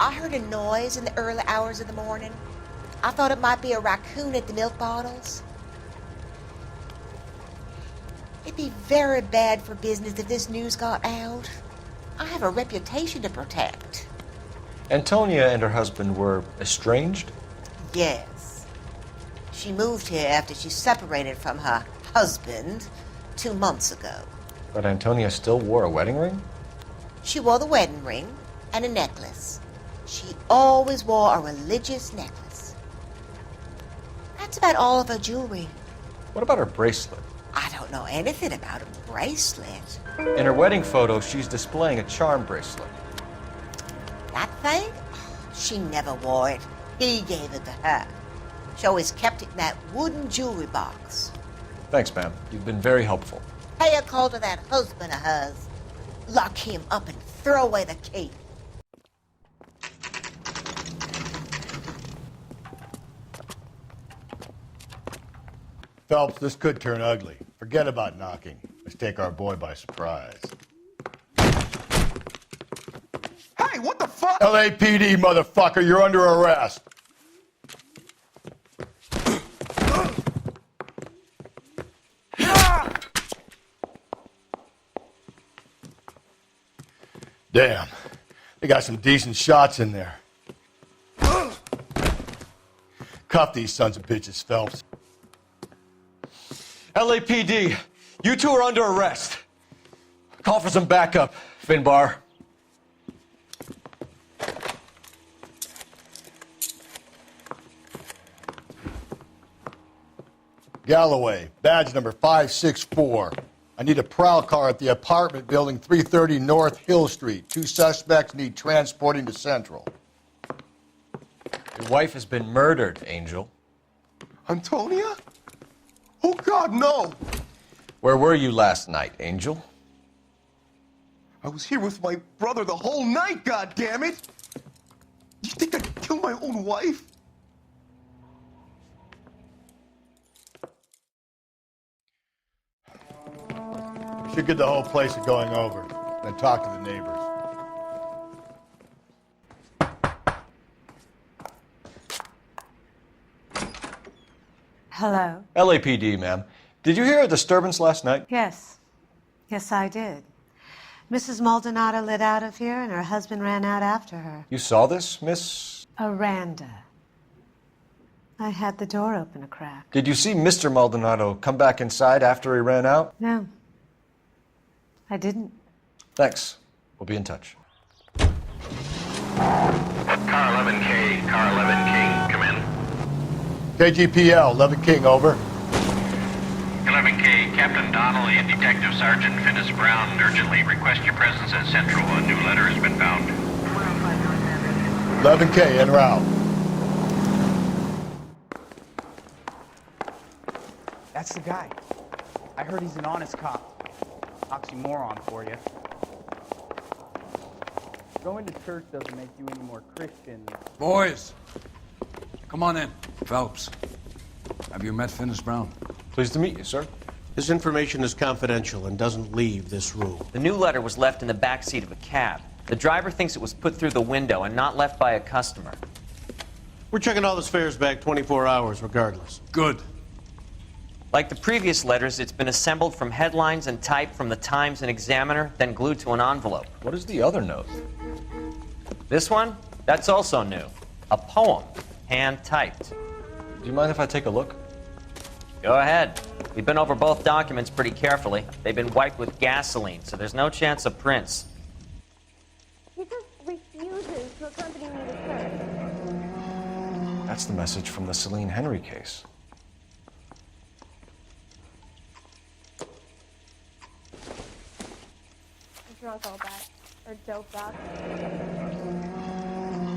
I heard a noise in the early hours of the morning. I thought it might be a raccoon at the milk bottles. It'd be very bad for business if this news got out. I have a reputation to protect. Antonia and her husband were estranged? Yes. She moved here after she separated from her husband 2 months ago. But Antonia still wore a wedding ring? She wore the wedding ring and a necklace. She always wore a religious necklace. That's about all of her jewelry. What about her bracelet? I don't know anything about a bracelet. In her wedding photo, she's displaying a charm bracelet. That thing? She never wore it. He gave it to her. She always kept it in that wooden jewelry box. Thanks, ma'am. You've been very helpful. Pay a call to that husband of hers. Lock him up and throw away the key. Phelps, this could turn ugly. Forget about knocking. Let's take our boy by surprise. Hey, what the fuck? LAPD, motherfucker, you're under arrest. Damn, they got some decent shots in there. Cuff these sons of bitches, Phelps. LAPD, you two are under arrest. Call for some backup, Finbar. Galloway, badge number 564. I need a prowl car at the apartment building 330 North Hill Street. 2 suspects need transporting to Central. Your wife has been murdered, Angel. Antonia? Oh, God, no! Where were you last night, Angel? I was here with my brother the whole night, goddammit! You think I'd kill my own wife? We should get the whole place going over, then talk to the neighbors. Hello? LAPD, ma'am. Did you hear a disturbance last night? Yes. Yes, I did. Mrs. Maldonado lit out of here, and her husband ran out after her. You saw this, Miss? Aranda. I had the door open a crack. Did you see Mr. Maldonado come back inside after he ran out? No. I didn't. Thanks. We'll be in touch. Car 11K, Car 11 King, come in. KGPL, 11 King, over. 11K, Captain Donnelly and Detective Sergeant Finnis Brown urgently request your presence at Central. A new letter has been found. 11K, en route. That's the guy. I heard he's an honest cop. Oxymoron for you. Going to church doesn't make you any more Christian. Boys, come on in. Phelps, have you met Finis Brown? Pleased to meet you, sir. This information is confidential and doesn't leave this room. The new letter was left in the back seat of a cab. The driver thinks it was put through the window and not left by a customer. We're checking all this fares back 24 hours regardless. Good. Like the previous letters, it's been assembled from headlines and type from the Times and Examiner, then glued to an envelope. What is the other note? This one? That's also new. A poem, hand-typed. Do you mind if I take a look? Go ahead. We've been over both documents pretty carefully. They've been wiped with gasoline, so there's no chance of prints. He just refuses to accompany me to church. That's the message from the Celine Henry case. Drunk all that, or doped up.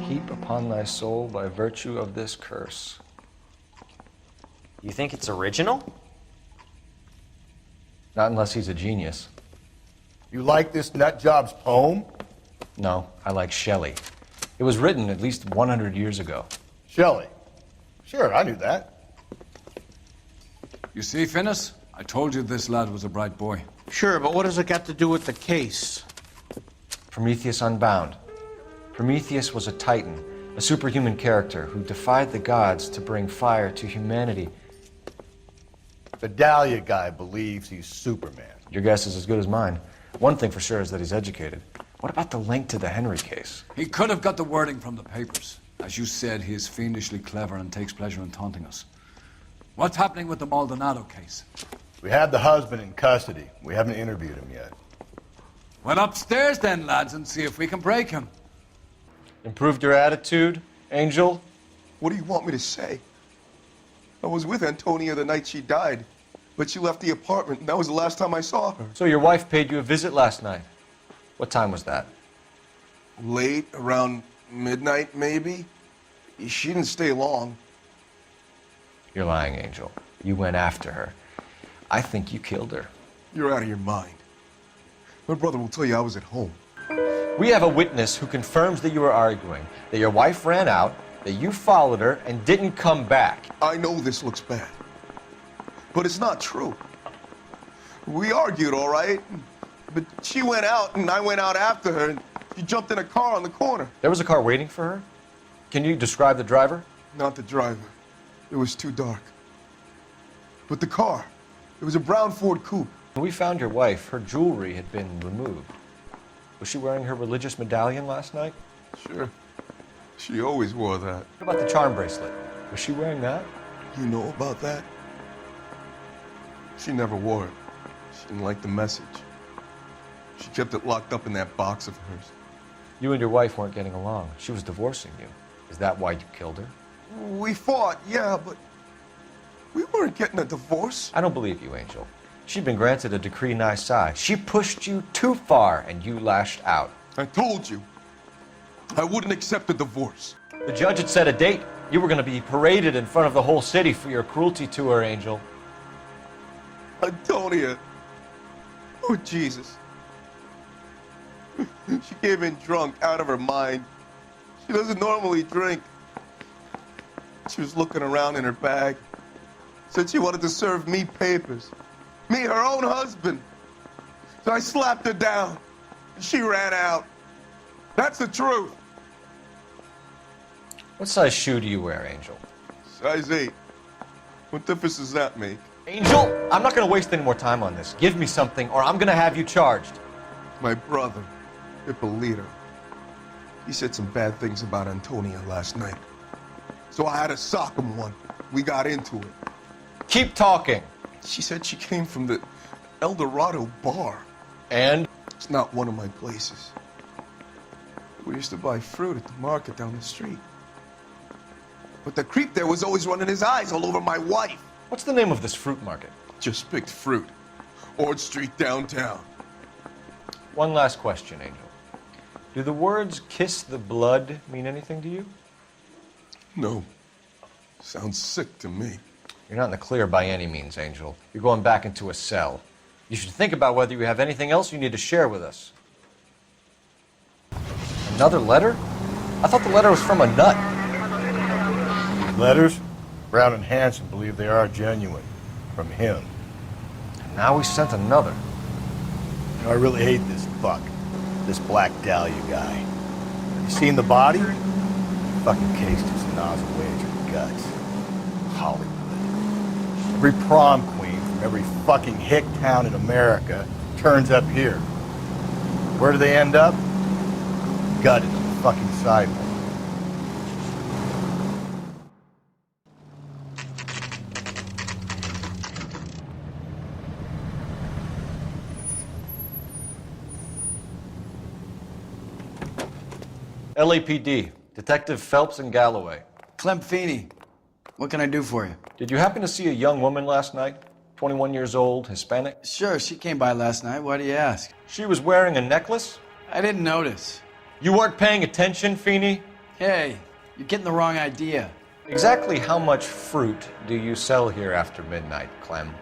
Heap upon thy soul by virtue of this curse. You think it's original? Not unless he's a genius. You like this nutjob's poem? No, I like Shelley. It was written at least 100 years ago. Shelley? Sure, I knew that. You see, Finis? I told you this lad was a bright boy. Sure, but what has it got to do with the case? Prometheus Unbound. Prometheus was a titan, a superhuman character who defied the gods to bring fire to humanity. The Dahlia guy believes he's Superman. Your guess is as good as mine. One thing for sure is that he's educated. What about the link to the Henry case? He could have got the wording from the papers. As you said, he is fiendishly clever and takes pleasure in taunting us. What's happening with the Maldonado case? We have the husband in custody. We haven't interviewed him yet. Well, upstairs then, lads, and see if we can break him. Improved your attitude, Angel? What do you want me to say? I was with Antonia the night she died, but she left the apartment, and that was the last time I saw her. So your wife paid you a visit last night. What time was that? Late, around midnight, maybe. She didn't stay long. You're lying, Angel. You went after her. I think you killed her. You're out of your mind. My brother will tell you I was at home. We have a witness who confirms that you were arguing, that your wife ran out, that you followed her and didn't come back. I know this looks bad, but it's not true. We argued, all right, but she went out and I went out after her and she jumped in a car on the corner. There was a car waiting for her? Can you describe the driver? Not the driver. It was too dark. But the car, it was a brown Ford coupe. When we found your wife, her jewelry had been removed. Was she wearing her religious medallion last night? Sure. She always wore that. What about the charm bracelet? Was she wearing that? You know about that? She never wore it. She didn't like the message. She kept it locked up in that box of hers. You and your wife weren't getting along. She was divorcing you. Is that why you killed her? We fought, yeah, but we weren't getting a divorce. I don't believe you, Angel. She'd been granted a decree nisi. She pushed you too far, and you lashed out. I told you. I wouldn't accept a divorce. The judge had set a date. You were going to be paraded in front of the whole city for your cruelty to her, Angel. Antonia. Oh, Jesus. She came in drunk, out of her mind. She doesn't normally drink. She was looking around in her bag. Said she wanted to serve me papers. Me, her own husband. So I slapped her down. And she ran out. That's the truth. What size shoe do you wear, Angel? Size 8. What difference does that make? Angel, I'm not going to waste any more time on this. Give me something, or I'm going to have you charged. My brother, Ippolito, he said some bad things about Antonia last night. So I had to sock him one. We got into it. Keep talking. She said she came from the El Dorado bar. And? It's not one of my places. We used to buy fruit at the market down the street. But the creep there was always running his eyes all over my wife. What's the name of this fruit market? Just picked fruit. Ord Street downtown. One last question, Angel. Do the words kiss the blood mean anything to you? No. Sounds sick to me. You're not in the clear by any means, Angel. You're going back into a cell. You should think about whether you have anything else you need to share with us. And Another letter? I thought the letter was from a nut. Letters? Brown and Hanson believe they are genuine. From him. And now we sent another. You know, I really hate this fuck. This Black Dahlia guy. Have you seen the body? He fucking cased his nozzle way into your guts. Hollywood. Every prom queen from every fucking hick town in America turns up here. Where do they end up? Gutted on the fucking sidewalk. LAPD, Detective Phelps and Galloway. Clem Feeney, what can I do for you? Did you happen to see a young woman last night? 21 years old, Hispanic? Sure, she came by last night. Why do you ask? She was wearing a necklace? I didn't notice. You weren't paying attention, Feeney? Hey, you're getting the wrong idea. Exactly how much fruit do you sell here after midnight, Clem?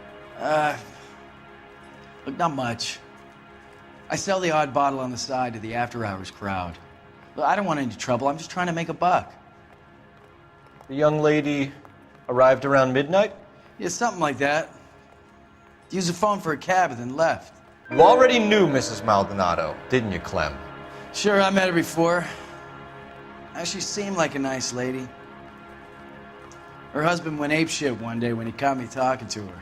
Look, not much. I sell the odd bottle on the side to the after-hours crowd. Look, I don't want any trouble. I'm just trying to make a buck. The young lady arrived around midnight? Yeah, something like that. Used the phone for a cab and then left. You already knew Mrs. Maldonado, didn't you, Clem? Sure, I met her before. She seemed like a nice lady. Her husband went apeshit one day when he caught me talking to her.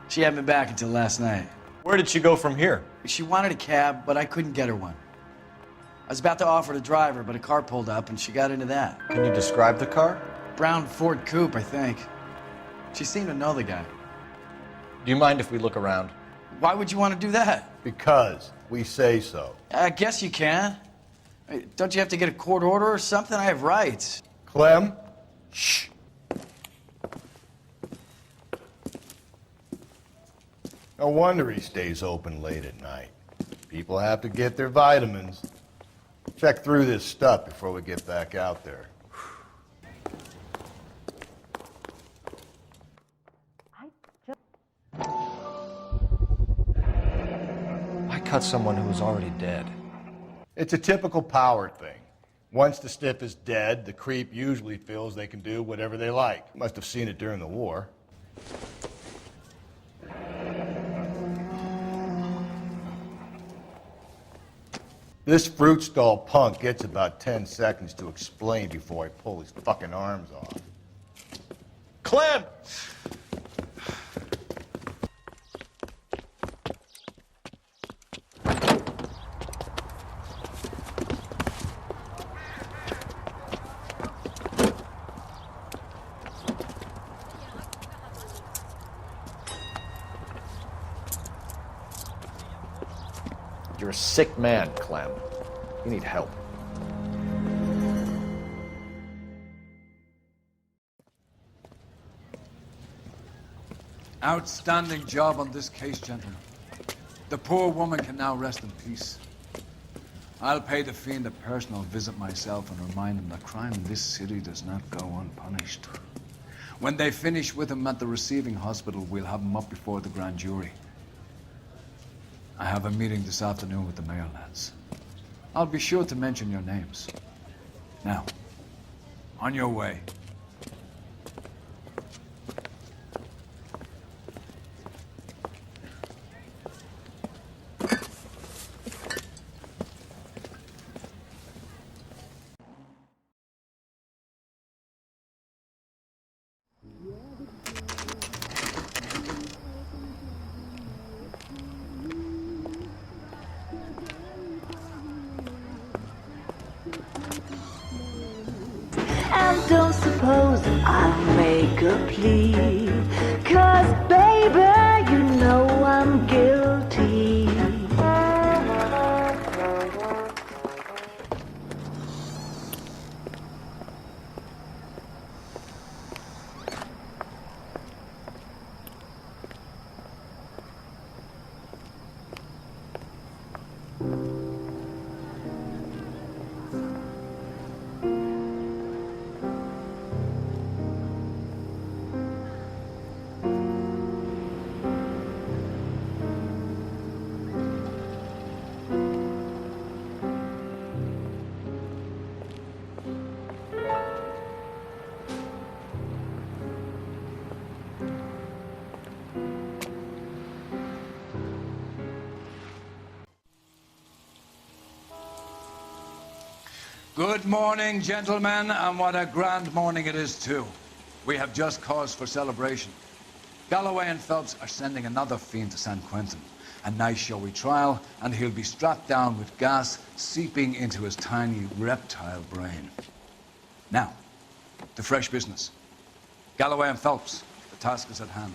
She hadn't been back until last night. Where did she go from here? She wanted a cab, but I couldn't get her one. I was about to offer to drive her, but a car pulled up and she got into that. Can you describe the car? Brown Ford Coupe, I think. She seemed to know the guy. Do you mind if we look around? Why would you want to do that? Because we say so. I guess you can. Don't you have to get a court order or something? I have rights. Clem? Shh. No wonder he stays open late at night. People have to get their vitamins. Check through this stuff before we get back out there. Why cut someone who was already dead? It's a typical power thing. Once the stiff is dead, the creep usually feels they can do whatever they like. Must have seen it during the war. This fruit stall punk gets about 10 seconds to explain before I pull his fucking arms off. Clem! You're a sick man, Clem. You need help. Outstanding job on this case, gentlemen. The poor woman can now rest in peace. I'll pay the fiend a personal visit myself and remind him that crime in this city does not go unpunished. When they finish with him at the receiving hospital, we'll have him up before the grand jury. I have a meeting this afternoon with the mayor lads. I'll be sure to mention your names. Now, on your way. And don't suppose I'll make a plea, 'cause baby, you know I'm guilty. Good morning, gentlemen, and what a grand morning it is, too. We have just cause for celebration. Galloway and Phelps are sending another fiend to San Quentin. A nice showy trial, and he'll be strapped down with gas seeping into his tiny reptile brain. Now, to fresh business. Galloway and Phelps, the task is at hand.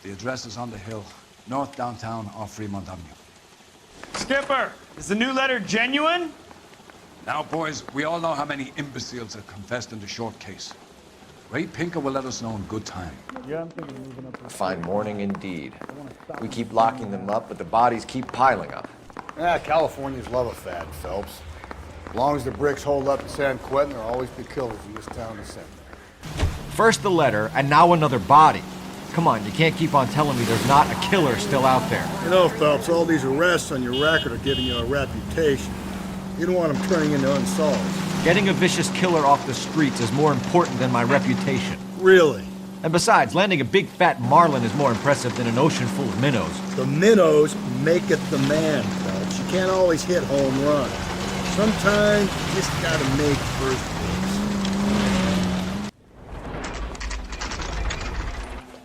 The address is on the hill, north downtown off Fremont Avenue. Skipper, is the new letter genuine? Now, boys, we all know how many imbeciles have confessed in the short case. Ray Pinker will let us know in good time. A fine morning indeed. We keep locking them up, but the bodies keep piling up. Californians love a fad, Phelps. As long as the bricks hold up in San Quentin, there'll always be killers in this town to send. First the letter, and now another body. Come on, you can't keep on telling me there's not a killer still out there. You know, Phelps, all these arrests on your record are giving you a reputation. You don't want them turning into unsolved. Getting a vicious killer off the streets is more important than my reputation. Really? And besides, landing a big fat marlin is more impressive than an ocean full of minnows. The minnows make it the man, Phelps. You can't always hit home runs. Sometimes you just gotta make first base.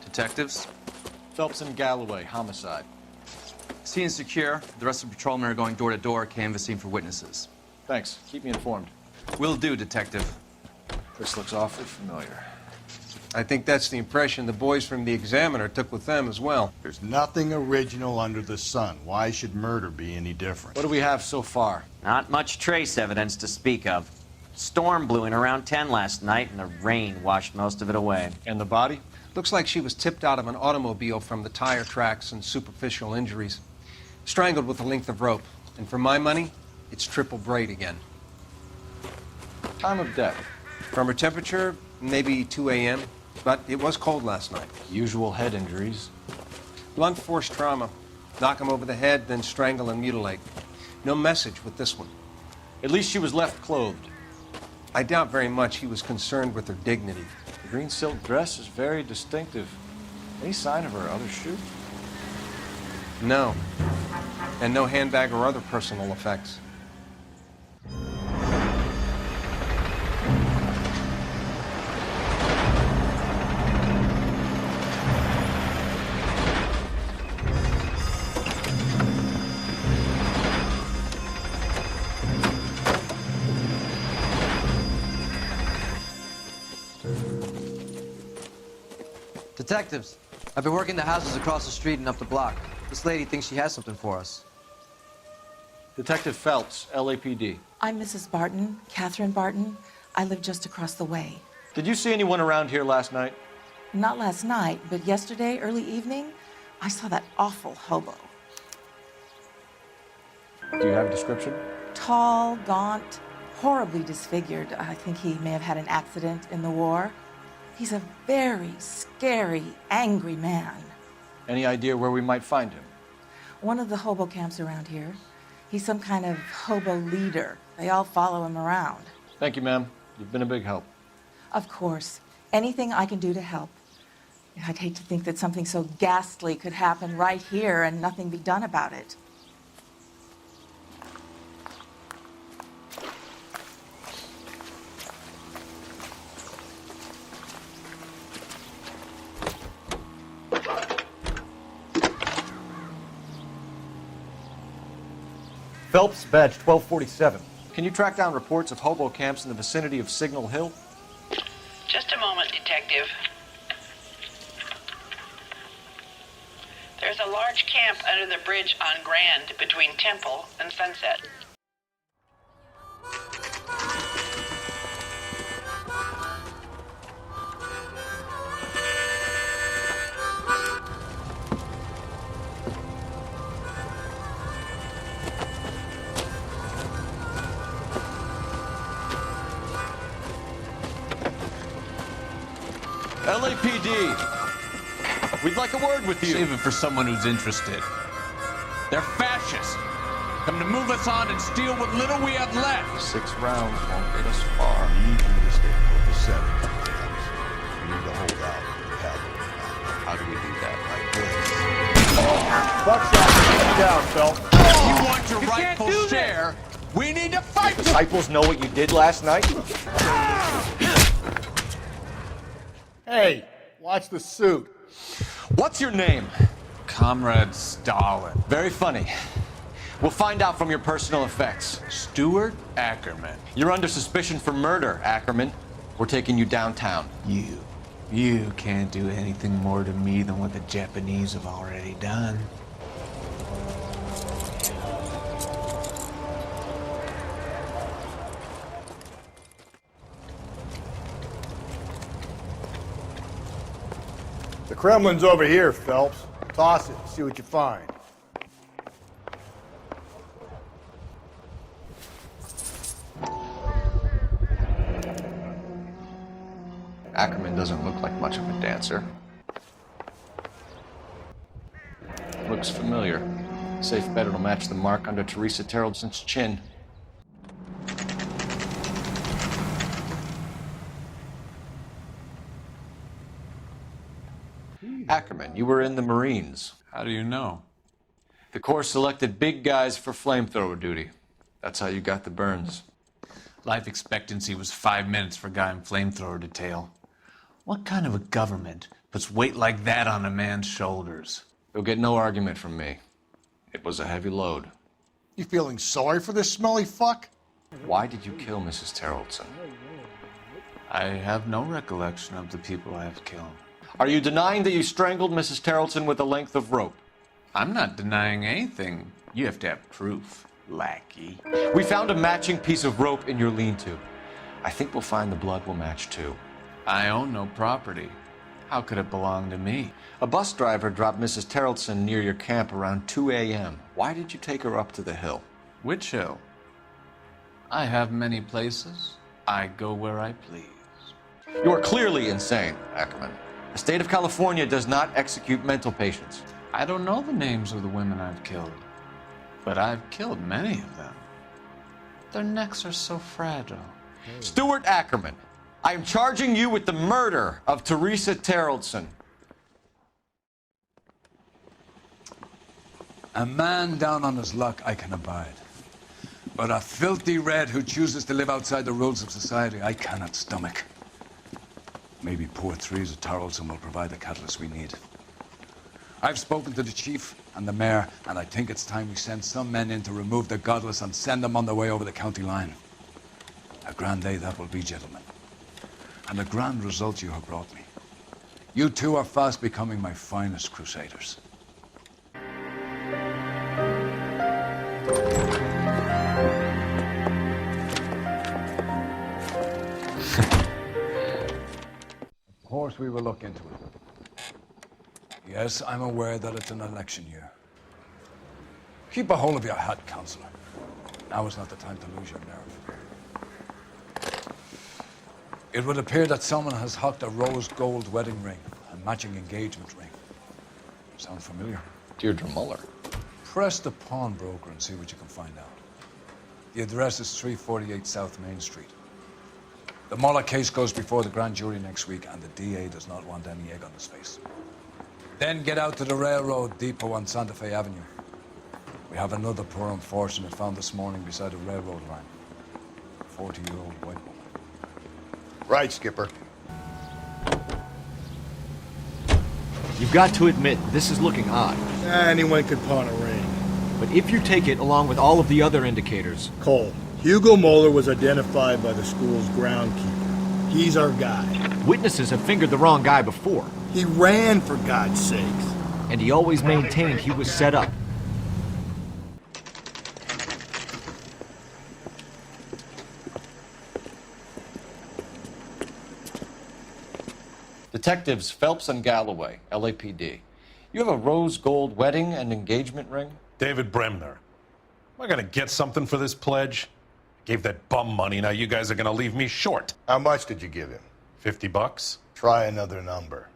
Detectives? Phelps and Galloway, homicide. Scene is secure. The rest of the patrolmen are going door to door, canvassing for witnesses. Thanks. Keep me informed. Will do, Detective. This looks awfully familiar. I think that's the impression the boys from the Examiner took with them as well. There's nothing original under the sun. Why should murder be any different? What do we have so far? Not much trace evidence to speak of. Storm blew in around 10 last night, and the rain washed most of it away. And the body? Looks like she was tipped out of an automobile from the tire tracks and superficial injuries. Strangled with a length of rope. And for my money, it's triple braid again. Time of death? From her temperature, maybe 2 a.m., but it was cold last night. Usual head injuries? Blunt force trauma. Knock him over the head, then strangle and mutilate. No message with this one. At least she was left clothed. I doubt very much he was concerned with her dignity. The green silk dress is very distinctive. Any sign of her other shoe? No. And no handbag or other personal effects. Detectives, I've been working the houses across the street and up the block. This lady thinks she has something for us. Detective Phelps, LAPD. I'm Mrs. Barton, Catherine Barton. I live just across the way. Did you see anyone around here last night? Not last night, but yesterday, early evening, I saw that awful hobo. Do you have a description? Tall, gaunt, horribly disfigured. I think he may have had an accident in the war. He's a very scary, angry man. Any idea where we might find him? One of the hobo camps around here. He's some kind of hobo leader. They all follow him around. Thank you, ma'am. You've been a big help. Of course. Anything I can do to help. I'd hate to think that something so ghastly could happen right here and nothing be done about it. Phelps, badge 1247. Can you track down reports of hobo camps in the vicinity of Signal Hill? Just a moment, Detective. There's a large camp under the bridge on Grand between Temple and Sunset. LAPD, we'd like a word with you. Save it for someone who's interested. They're fascists. Come to move us on and steal what little we have left. 6 rounds won't get us far. We need you to stay copacetic. We need to hold out for help. How do we do that? Buckshot, down, Phelps. If you want your rightful share, We need to fight! Disciples know what you did last night? Hey, watch the suit. What's your name? Comrade Stalin. Very funny. We'll find out from your personal effects. Stuart Ackerman. You're under suspicion for murder, Ackerman. We're taking you downtown. You can't do anything more to me than what the Japanese have already done. The Kremlin's over here, Phelps. Toss it, see what you find. Ackerman doesn't look like much of a dancer. Looks familiar. Safe bet it'll match the mark under Teresa Terreldson's chin. Ackerman, you were in the Marines. How do you know? The Corps selected big guys for flamethrower duty. That's how you got the burns. Life expectancy was 5 minutes for a guy in flamethrower detail. What kind of a government puts weight like that on a man's shoulders? You'll get no argument from me. It was a heavy load. You feeling sorry for this smelly fuck? Why did you kill Mrs. Terreldson? I have no recollection of the people I have killed. Are you denying that you strangled Mrs. Terrelson with a length of rope? I'm not denying anything. You have to have proof, lackey. We found a matching piece of rope in your lean-to. I think we'll find the blood will match too. I own no property. How could it belong to me? A bus driver dropped Mrs. Terrelson near your camp around 2 a.m. Why did you take her up to the hill? Which hill? I have many places. I go where I please. You are clearly insane, Ackerman. The state of California does not execute mental patients. I don't know the names of the women I've killed, but I've killed many of them. Their necks are so fragile. Stuart Ackerman, I am charging you with the murder of Teresa Terrelson. A man down on his luck I can abide. But a filthy red who chooses to live outside the rules of society I cannot stomach. Maybe poor Teresa Terrelson will provide the catalyst we need. I've spoken to the chief and the mayor, and I think it's time we send some men in to remove the godless and send them on their way over the county line. A grand day that will be, gentlemen. And a grand result you have brought me. You two are fast becoming my finest crusaders. Of course we will look into it. Yes, I'm aware that it's an election year. Keep a hold of your hat, Councillor. Now is not the time to lose your nerve. It would appear that someone has hocked a rose gold wedding ring and matching engagement ring. Sound familiar? Deirdre Muller. Press the pawnbroker and see what you can find out. The address is 348 South Main Street. The Muller case goes before the grand jury next week, and the DA does not want any egg on his face. Then get out to the railroad depot on Santa Fe Avenue. We have another poor unfortunate found this morning beside a railroad line. A 40-year-old white woman. Right, Skipper. You've got to admit, this is looking odd. Anyone could pawn a ring. But if you take it along with all of the other indicators... Cole, Hugo Moeller was identified by the school's groundkeeper. He's our guy. Witnesses have fingered the wrong guy before. He ran, for God's sakes. And he always maintained he was set up. Detectives Phelps and Galloway, LAPD. You have a rose gold wedding and engagement ring? David Bremner. Am I gonna get something for this pledge? Gave that bum money, now you guys are gonna leave me short. How much did you give him? $50? Try another number.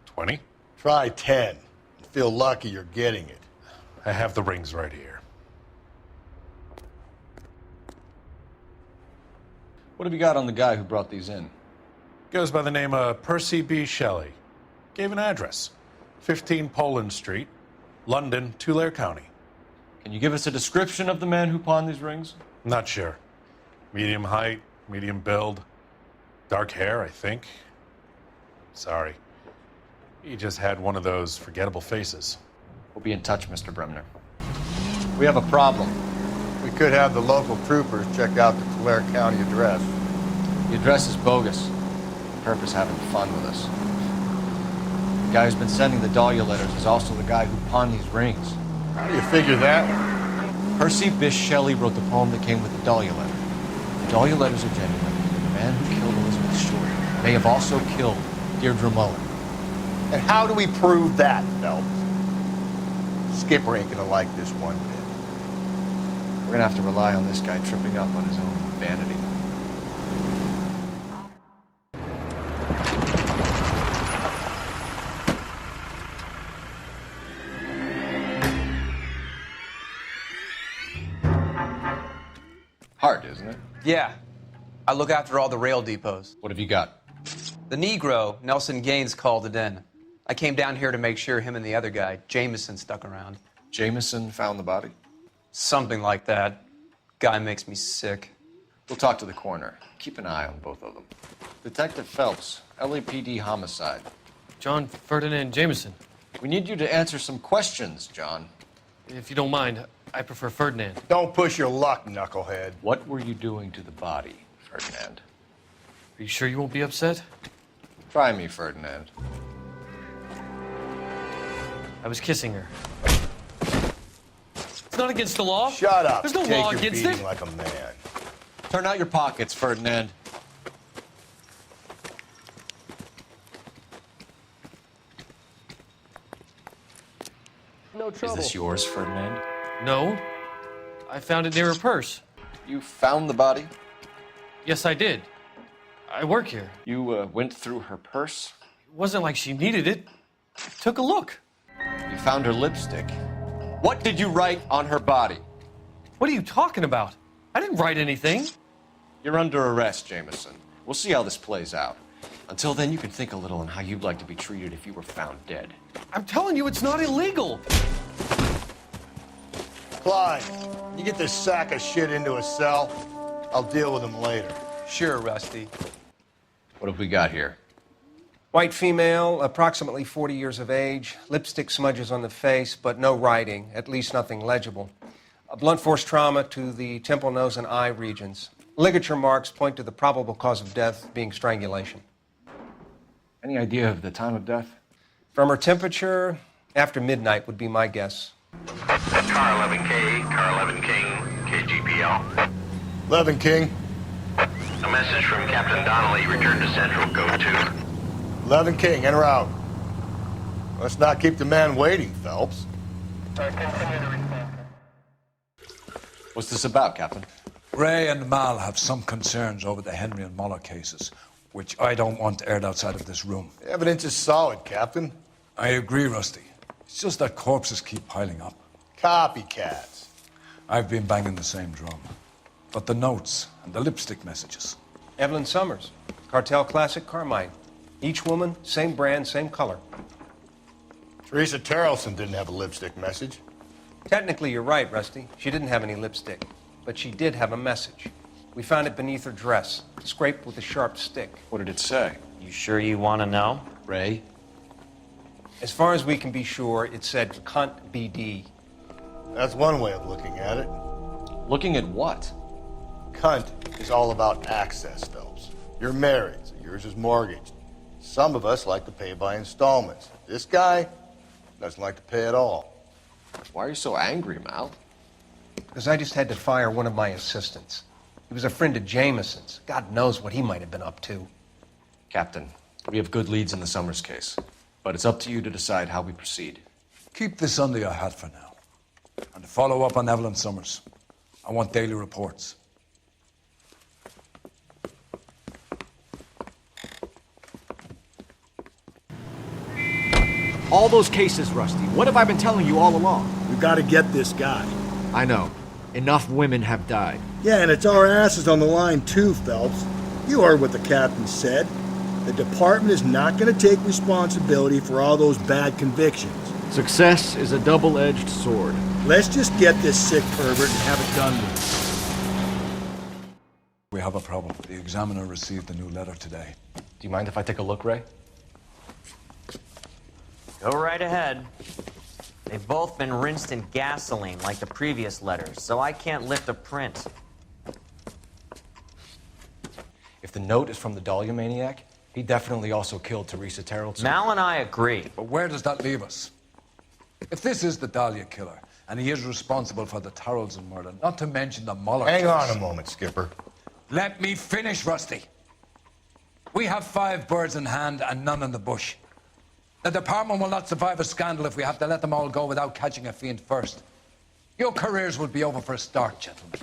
20? Try 10. And feel lucky you're getting it. I have the rings right here. What have you got on the guy who brought these in? Goes by the name of Percy B. Shelley. Gave an address. 15 Poland Street, London, Tulare County. Can you give us a description of the man who pawned these rings? Not sure. Medium height, medium build, dark hair, I think. Sorry. He just had one of those forgettable faces. We'll be in touch, Mr. Bremner. We have a problem. We could have the local troopers check out the Tulare County address. The address is bogus. The perp is having fun with us. The guy who's been sending the Dahlia letters is also the guy who pawned these rings. How do you figure that? Percy Bysshe Shelley wrote the poem that came with the Dahlia letter. The Dahlia letters are genuine. The man who killed Elizabeth Short may have also killed Deirdre Mullen. And how do we prove that, Phelps? Skipper ain't gonna like this one bit. We're gonna have to rely on this guy tripping up on his own vanity. Hard, isn't it? Yeah. I look after all the rail depots. What have you got? The Negro, Nelson Gaines, called it in. I came down here to make sure him and the other guy, Jameson, stuck around. Jameson found the body? Something like that. Guy makes me sick. We'll talk to the coroner. Keep an eye on both of them. Detective Phelps, LAPD homicide. John Ferdinand Jameson. We need you to answer some questions, John. If you don't mind, I prefer Ferdinand. Don't push your luck, knucklehead. What were you doing to the body, Ferdinand? Are you sure you won't be upset? Try me, Ferdinand. I was kissing her. It's not against the law. Shut up. There's no Take law your against beating it. like a man. Turn out your pockets, Ferdinand. No Is this yours, Ferdinand? No. I found it near her purse. You found the body? Yes, I did. I work here. You went through her purse? It wasn't like she needed it. Took a look. You found her lipstick. What did you write on her body? What are you talking about? I didn't write anything. You're under arrest, Jameson. We'll see how this plays out. Until then, you can think a little on how you'd like to be treated if you were found dead. I'm telling you, it's not illegal. Clyde, you get this sack of shit into a cell. I'll deal with him later. Sure, Rusty. What have we got here? White female, approximately 40 years of age, lipstick smudges on the face, but no writing, at least nothing legible. A blunt force trauma to the temple, nose, and eye regions. Ligature marks point to the probable cause of death being strangulation. Any idea of the time of death? From her temperature, after midnight would be my guess. Car 11K, Car 11 King, KGPL. 11 King. A message from Captain Donnelly, return to Central, Code 2. 11 King, en route. Let's not keep the man waiting, Phelps. What's this about, Captain? Ray and Mal have some concerns over the Henry and Muller cases, which I don't want aired outside of this room. The evidence is solid, Captain. I agree, Rusty. It's just that corpses keep piling up. Copycats. I've been banging the same drum. But the notes and the lipstick messages. Evelyn Summers, Cartel Classic Carmine. Each woman, same brand, same color. Teresa Terrelson didn't have a lipstick message. Technically, you're right, Rusty. She didn't have any lipstick, but she did have a message. We found it beneath her dress, scraped with a sharp stick. What did it say? You sure you want to know? Ray? As far as we can be sure, it said cunt BD. That's one way of looking at it. Looking at what? Cunt is all about access, Phelps. You're married, so yours is mortgaged. Some of us like to pay by installments. This guy doesn't like to pay at all. Why are you so angry, Mal? Because I just had to fire one of my assistants. He was a friend of Jameson's. God knows what he might have been up to. Captain, we have good leads in the Summers case, but it's up to you to decide how we proceed. Keep this under your hat for now. And to follow up on Evelyn Summers, I want daily reports. All those cases, Rusty. What have I been telling you all along? We've got to get this guy. I know. Enough women have died. Yeah, and it's our asses on the line too, Phelps. You heard what the captain said. The department is not going to take responsibility for all those bad convictions. Success is a double-edged sword. Let's just get this sick pervert and have it done with. we have a problem. The examiner received a new letter today. Do you mind if I take a look, Ray? Go right ahead. They've both been rinsed in gasoline like the previous letters, so I can't lift a print. If the note is from the Dahlia maniac, he definitely also killed Teresa Terrellson. Mal and I agree. But where does that leave us? If this is the Dahlia killer, and he is responsible for the Terrellson murder, not to mention the Muller Hang case. on a moment, Skipper. Let me finish, Rusty. We have 5 birds in hand and none in the bush. The department will not survive a scandal if we have to let them all go without catching a fiend first. Your careers will be over for a start, gentlemen.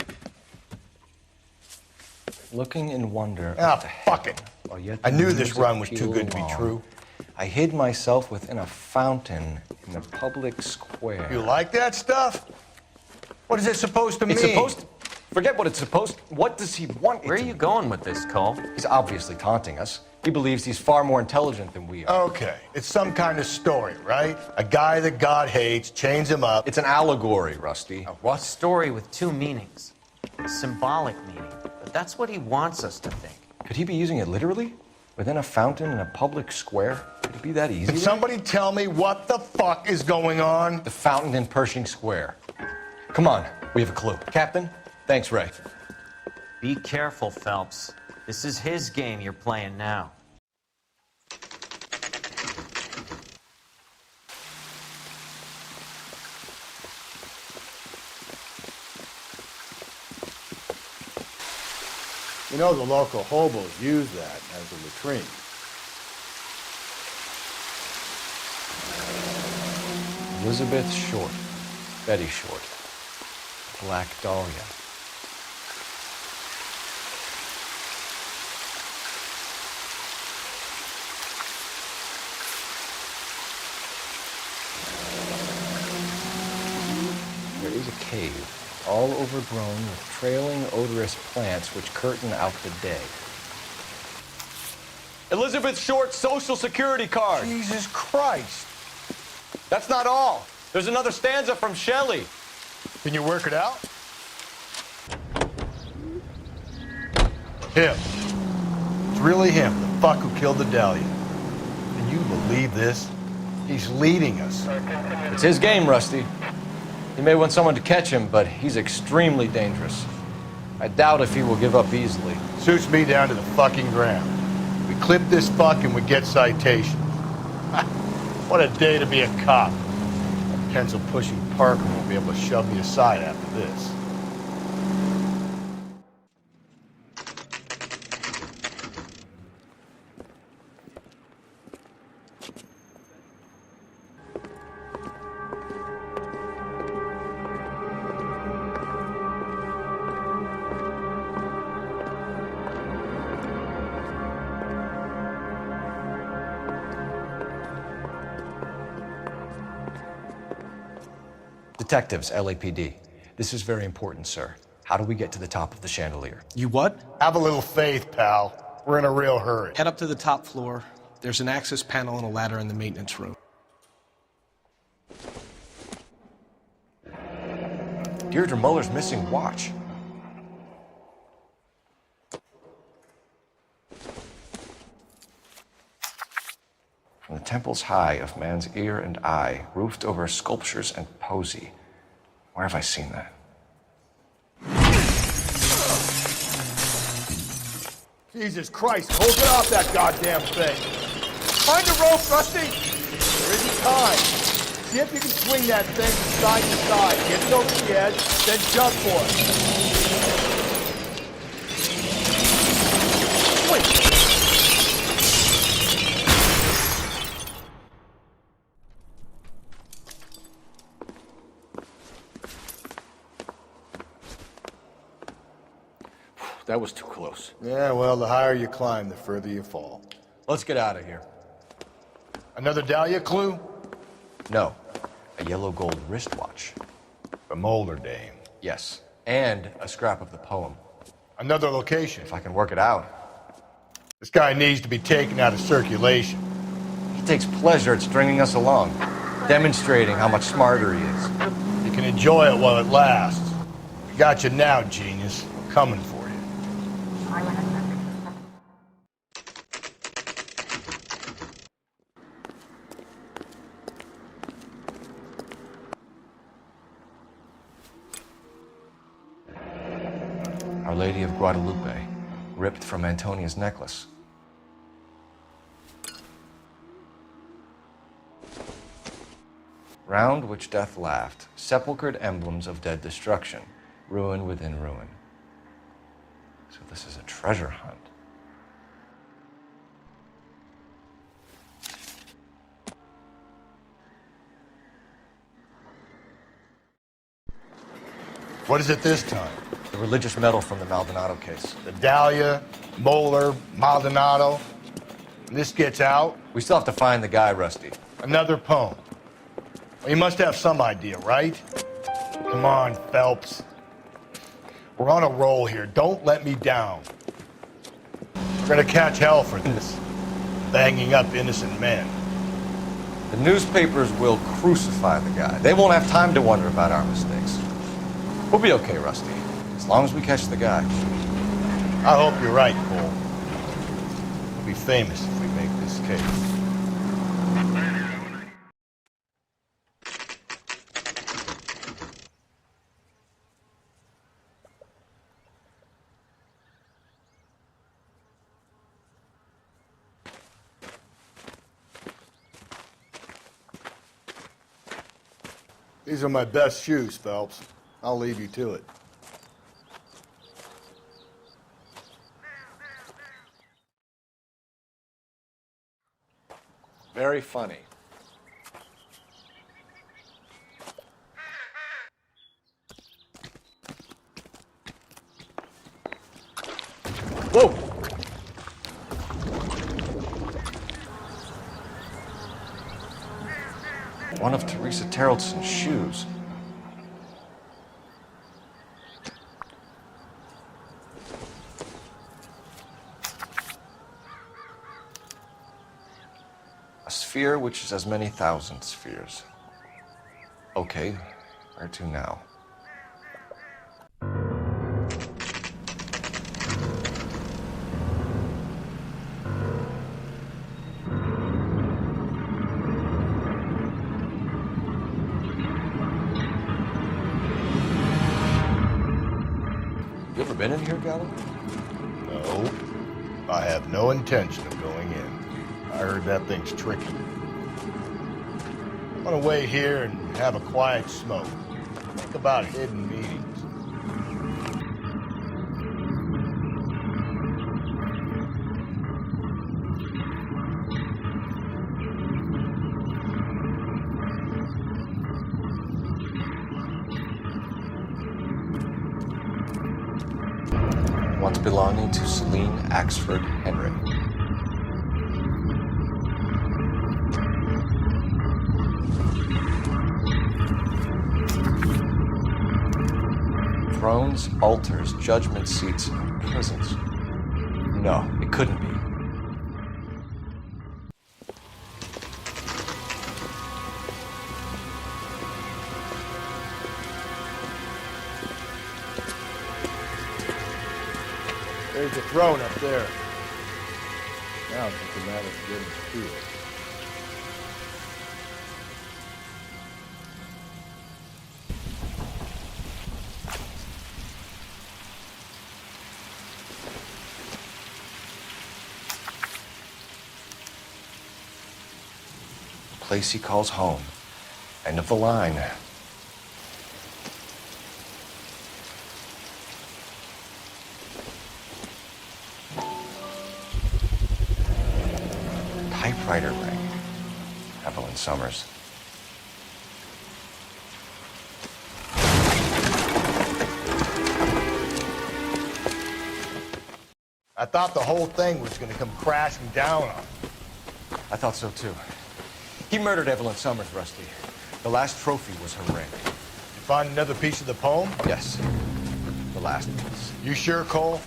Looking in wonder. Ah, fuck it. I knew this run was too good to be true. I hid myself within a fountain in the public square. You like that stuff? What is it supposed to mean? It's supposed to... Forget what it's supposed... What does he want it Where are you going with this, Cole? He's obviously taunting us. He believes he's far more intelligent than we are. Okay, it's some kind of story, right? A guy that God hates, chains him up. It's an allegory, Rusty. A what? Story with 2 meanings. A symbolic meaning. But that's what he wants us to think. Could he be using it literally? Within a fountain in a public square? Could it be that easy? Can somebody tell me what the fuck is going on? The fountain in Pershing Square. Come on, we have a clue. Captain, thanks, Ray. Be careful, Phelps. This is his game you're playing now. You know, the local hobos use that as a latrine. Elizabeth Short. Betty Short. Black Dahlia. There is a cave, all overgrown with trailing, odorous plants which curtain out the day. Elizabeth Short's Social Security card. Jesus Christ. That's not all. There's another stanza from Shelley. Can you work it out? Him. It's really him, the fuck who killed the Dahlia. Can you believe this? He's leading us. It's his game, Rusty. He may want someone to catch him, but he's extremely dangerous. I doubt if he will give up easily. Suits me down to the fucking ground. We clip this fuck and we get citation. What a day to be a cop. That pencil-pushing Parker won't be able to shove me aside after this. Detectives, LAPD. This is very important, sir. How do we get to the top of the chandelier? You what? Have a little faith, pal. We're in a real hurry. Head up to the top floor. There's an access panel and a ladder in the maintenance room. Deirdre Muller's missing watch. From the temples high of man's ear and eye, roofed over sculptures and poesy. Where have I seen that? Jesus Christ, hold it off that goddamn thing. Find a rope, Rusty. There isn't time. See if you can swing that thing from side to side. Get it over the edge, then jump for it. Wait. That was too close. Yeah, well, the higher you climb, the further you fall. Let's get out of here. Another Dahlia clue? No. A yellow gold wristwatch. From Mulder Dame. Yes. And a scrap of the poem. Another location. If I can work it out. This guy needs to be taken out of circulation. He takes pleasure at stringing us along, demonstrating how much smarter he is. You can enjoy it while it lasts. We got you now, genius. Coming for you. Our Lady of Guadalupe, ripped from Antonia's necklace. Round which death laughed, sepulchred emblems of dead destruction, ruin within ruin. So this is a treasure hunt. What is it this time? The religious medal from the Maldonado case. The Dahlia, Moeller, Maldonado. And this gets out? We still have to find the guy, Rusty. Another poem. Well, you must have some idea, right? Come on, Phelps. We're on a roll here. Don't let me down. We're gonna catch hell for this. Banging up innocent men. The newspapers will crucify the guy. They won't have time to wonder about our mistakes. We'll be okay, Rusty, as long as we catch the guy. I hope you're right, Cole. We'll be famous if we make this case. These are my best shoes, Phelps. I'll leave you to it. Very funny. Whoa! One of Teresa Terreldson's shoes. A sphere which is as many thousand spheres. Okay, where to now? You ever been in here, Gallo? No, I have no intention of going in. I heard that thing's tricky. I'm gonna wait here and have a quiet smoke. Think about hidden meetings. Once belonging to Celine Axford Henry. Thrones, altars, judgment seats, prisons. No, it couldn't be. There's a throne up there. Now it's just a matter of getting to it. Place he calls home. End of the line. Typewriter ring. Evelyn Summers. I thought the whole thing was gonna come crashing down on him. I thought so too. He murdered Evelyn Summers, Rusty. The last trophy was her ring. You find another piece of the poem? Yes. The last piece. You sure, Cole?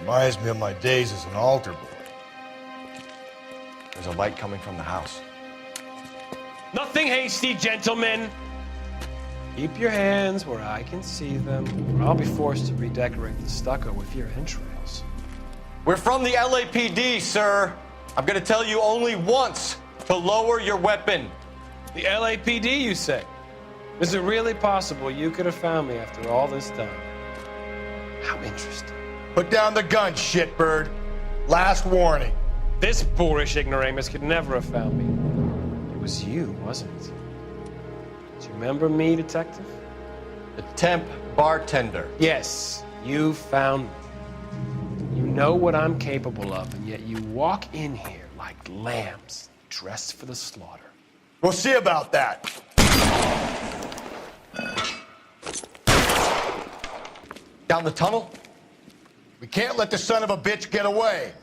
Reminds me of my days as an altar boy. There's a light coming from the house. Nothing hasty, gentlemen. Keep your hands where I can see them, or I'll be forced to redecorate the stucco with your entrails. We're from the LAPD, sir. I'm gonna tell you only once to lower your weapon. The LAPD, you say? Is it really possible you could have found me after all this time? How interesting. Put down the gun, shitbird. Last warning. This boorish ignoramus could never have found me. It was you, wasn't it? Do you remember me, detective? The temp bartender. Yes, you found me. You know what I'm capable of, and yet you walk in here like lambs dressed for the slaughter. We'll see about that. Down the tunnel? We can't let the son of a bitch get away.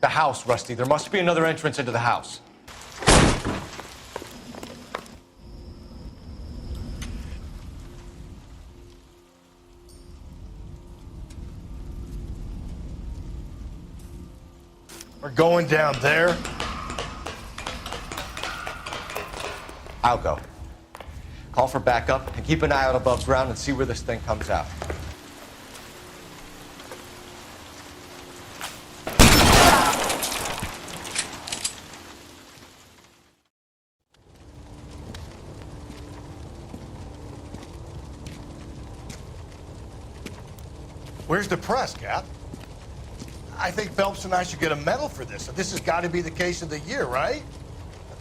The house, Rusty. There must be another entrance into the house. We're going down there. I'll go. Call for backup and keep an eye out above ground and see where this thing comes out. Where's the press, Cap? I think Phelps and I should get a medal for this. This has got to be the case of the year, right?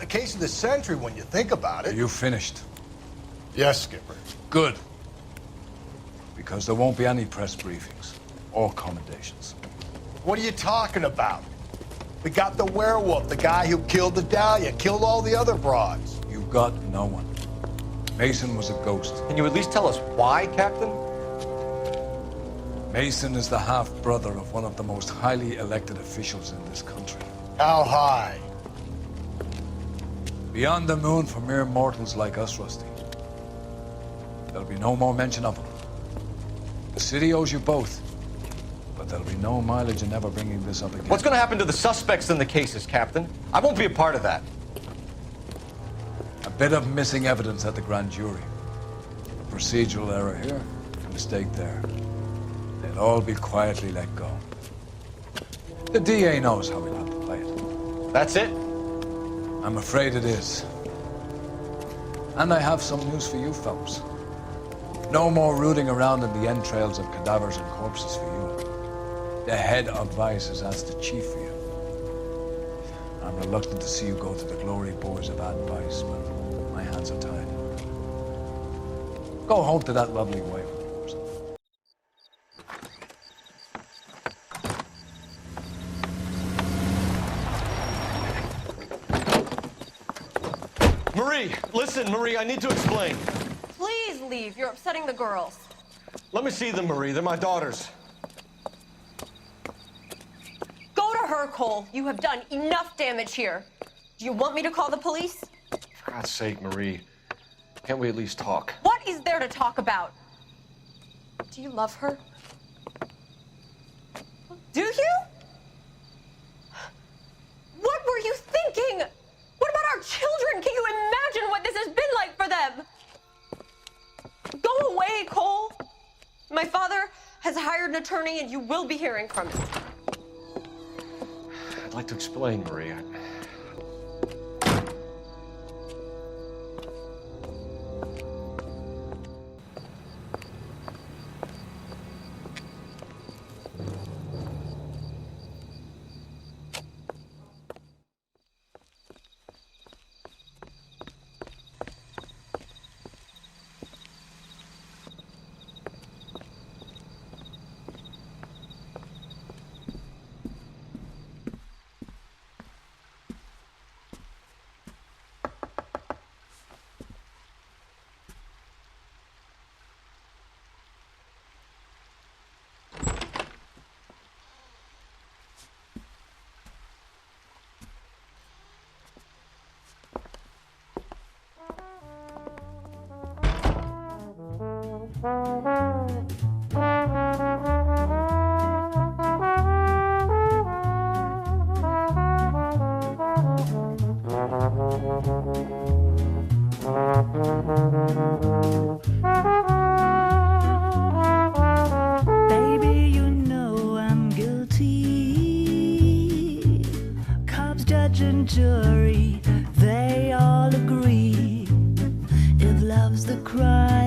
The case of the century when you think about it. Are you finished? Yes, Skipper. Good. Because there won't be any press briefings or commendations. What are you talking about? We got the werewolf, the guy who killed the Dahlia, killed all the other broads. You've got no one. Mason was a ghost. Can you at least tell us why, Captain? Mason is the half-brother of one of the most highly elected officials in this country. How high? Beyond the moon for mere mortals like us, Rusty. There'll be no more mention of him. The city owes you both, but there'll be no mileage in ever bringing this up again. What's going to happen to the suspects in the cases, Captain? I won't be a part of that. A bit of missing evidence at the grand jury. A procedural error here, a mistake there. They'll all be quietly let go. The DA knows how we'll have to play it. That's it? I'm afraid it is. And I have some news for you, Phelps. No more rooting around in the entrails of cadavers and corpses for you. The head of Vice has asked the chief for you. I'm reluctant to see you go to the glory boards of advice, but my hands are tied. Go home to that lovely wife of yours. Marie, listen, Marie, I need to explain. Please leave. You're upsetting the girls. Let me see them, Marie. They're my daughters. Go to her, Cole. You have done enough damage here. Do you want me to call the police? For God's sake, Marie. Can't we at least talk? What is there to talk about? Do you love her? Do you? What were you thinking? What about our children? Can you imagine what this has been like for them? Go away, Cole. My father has hired an attorney and you will be hearing from him. I'd like to explain, Marie. and jury, they all agree. If love's the crime,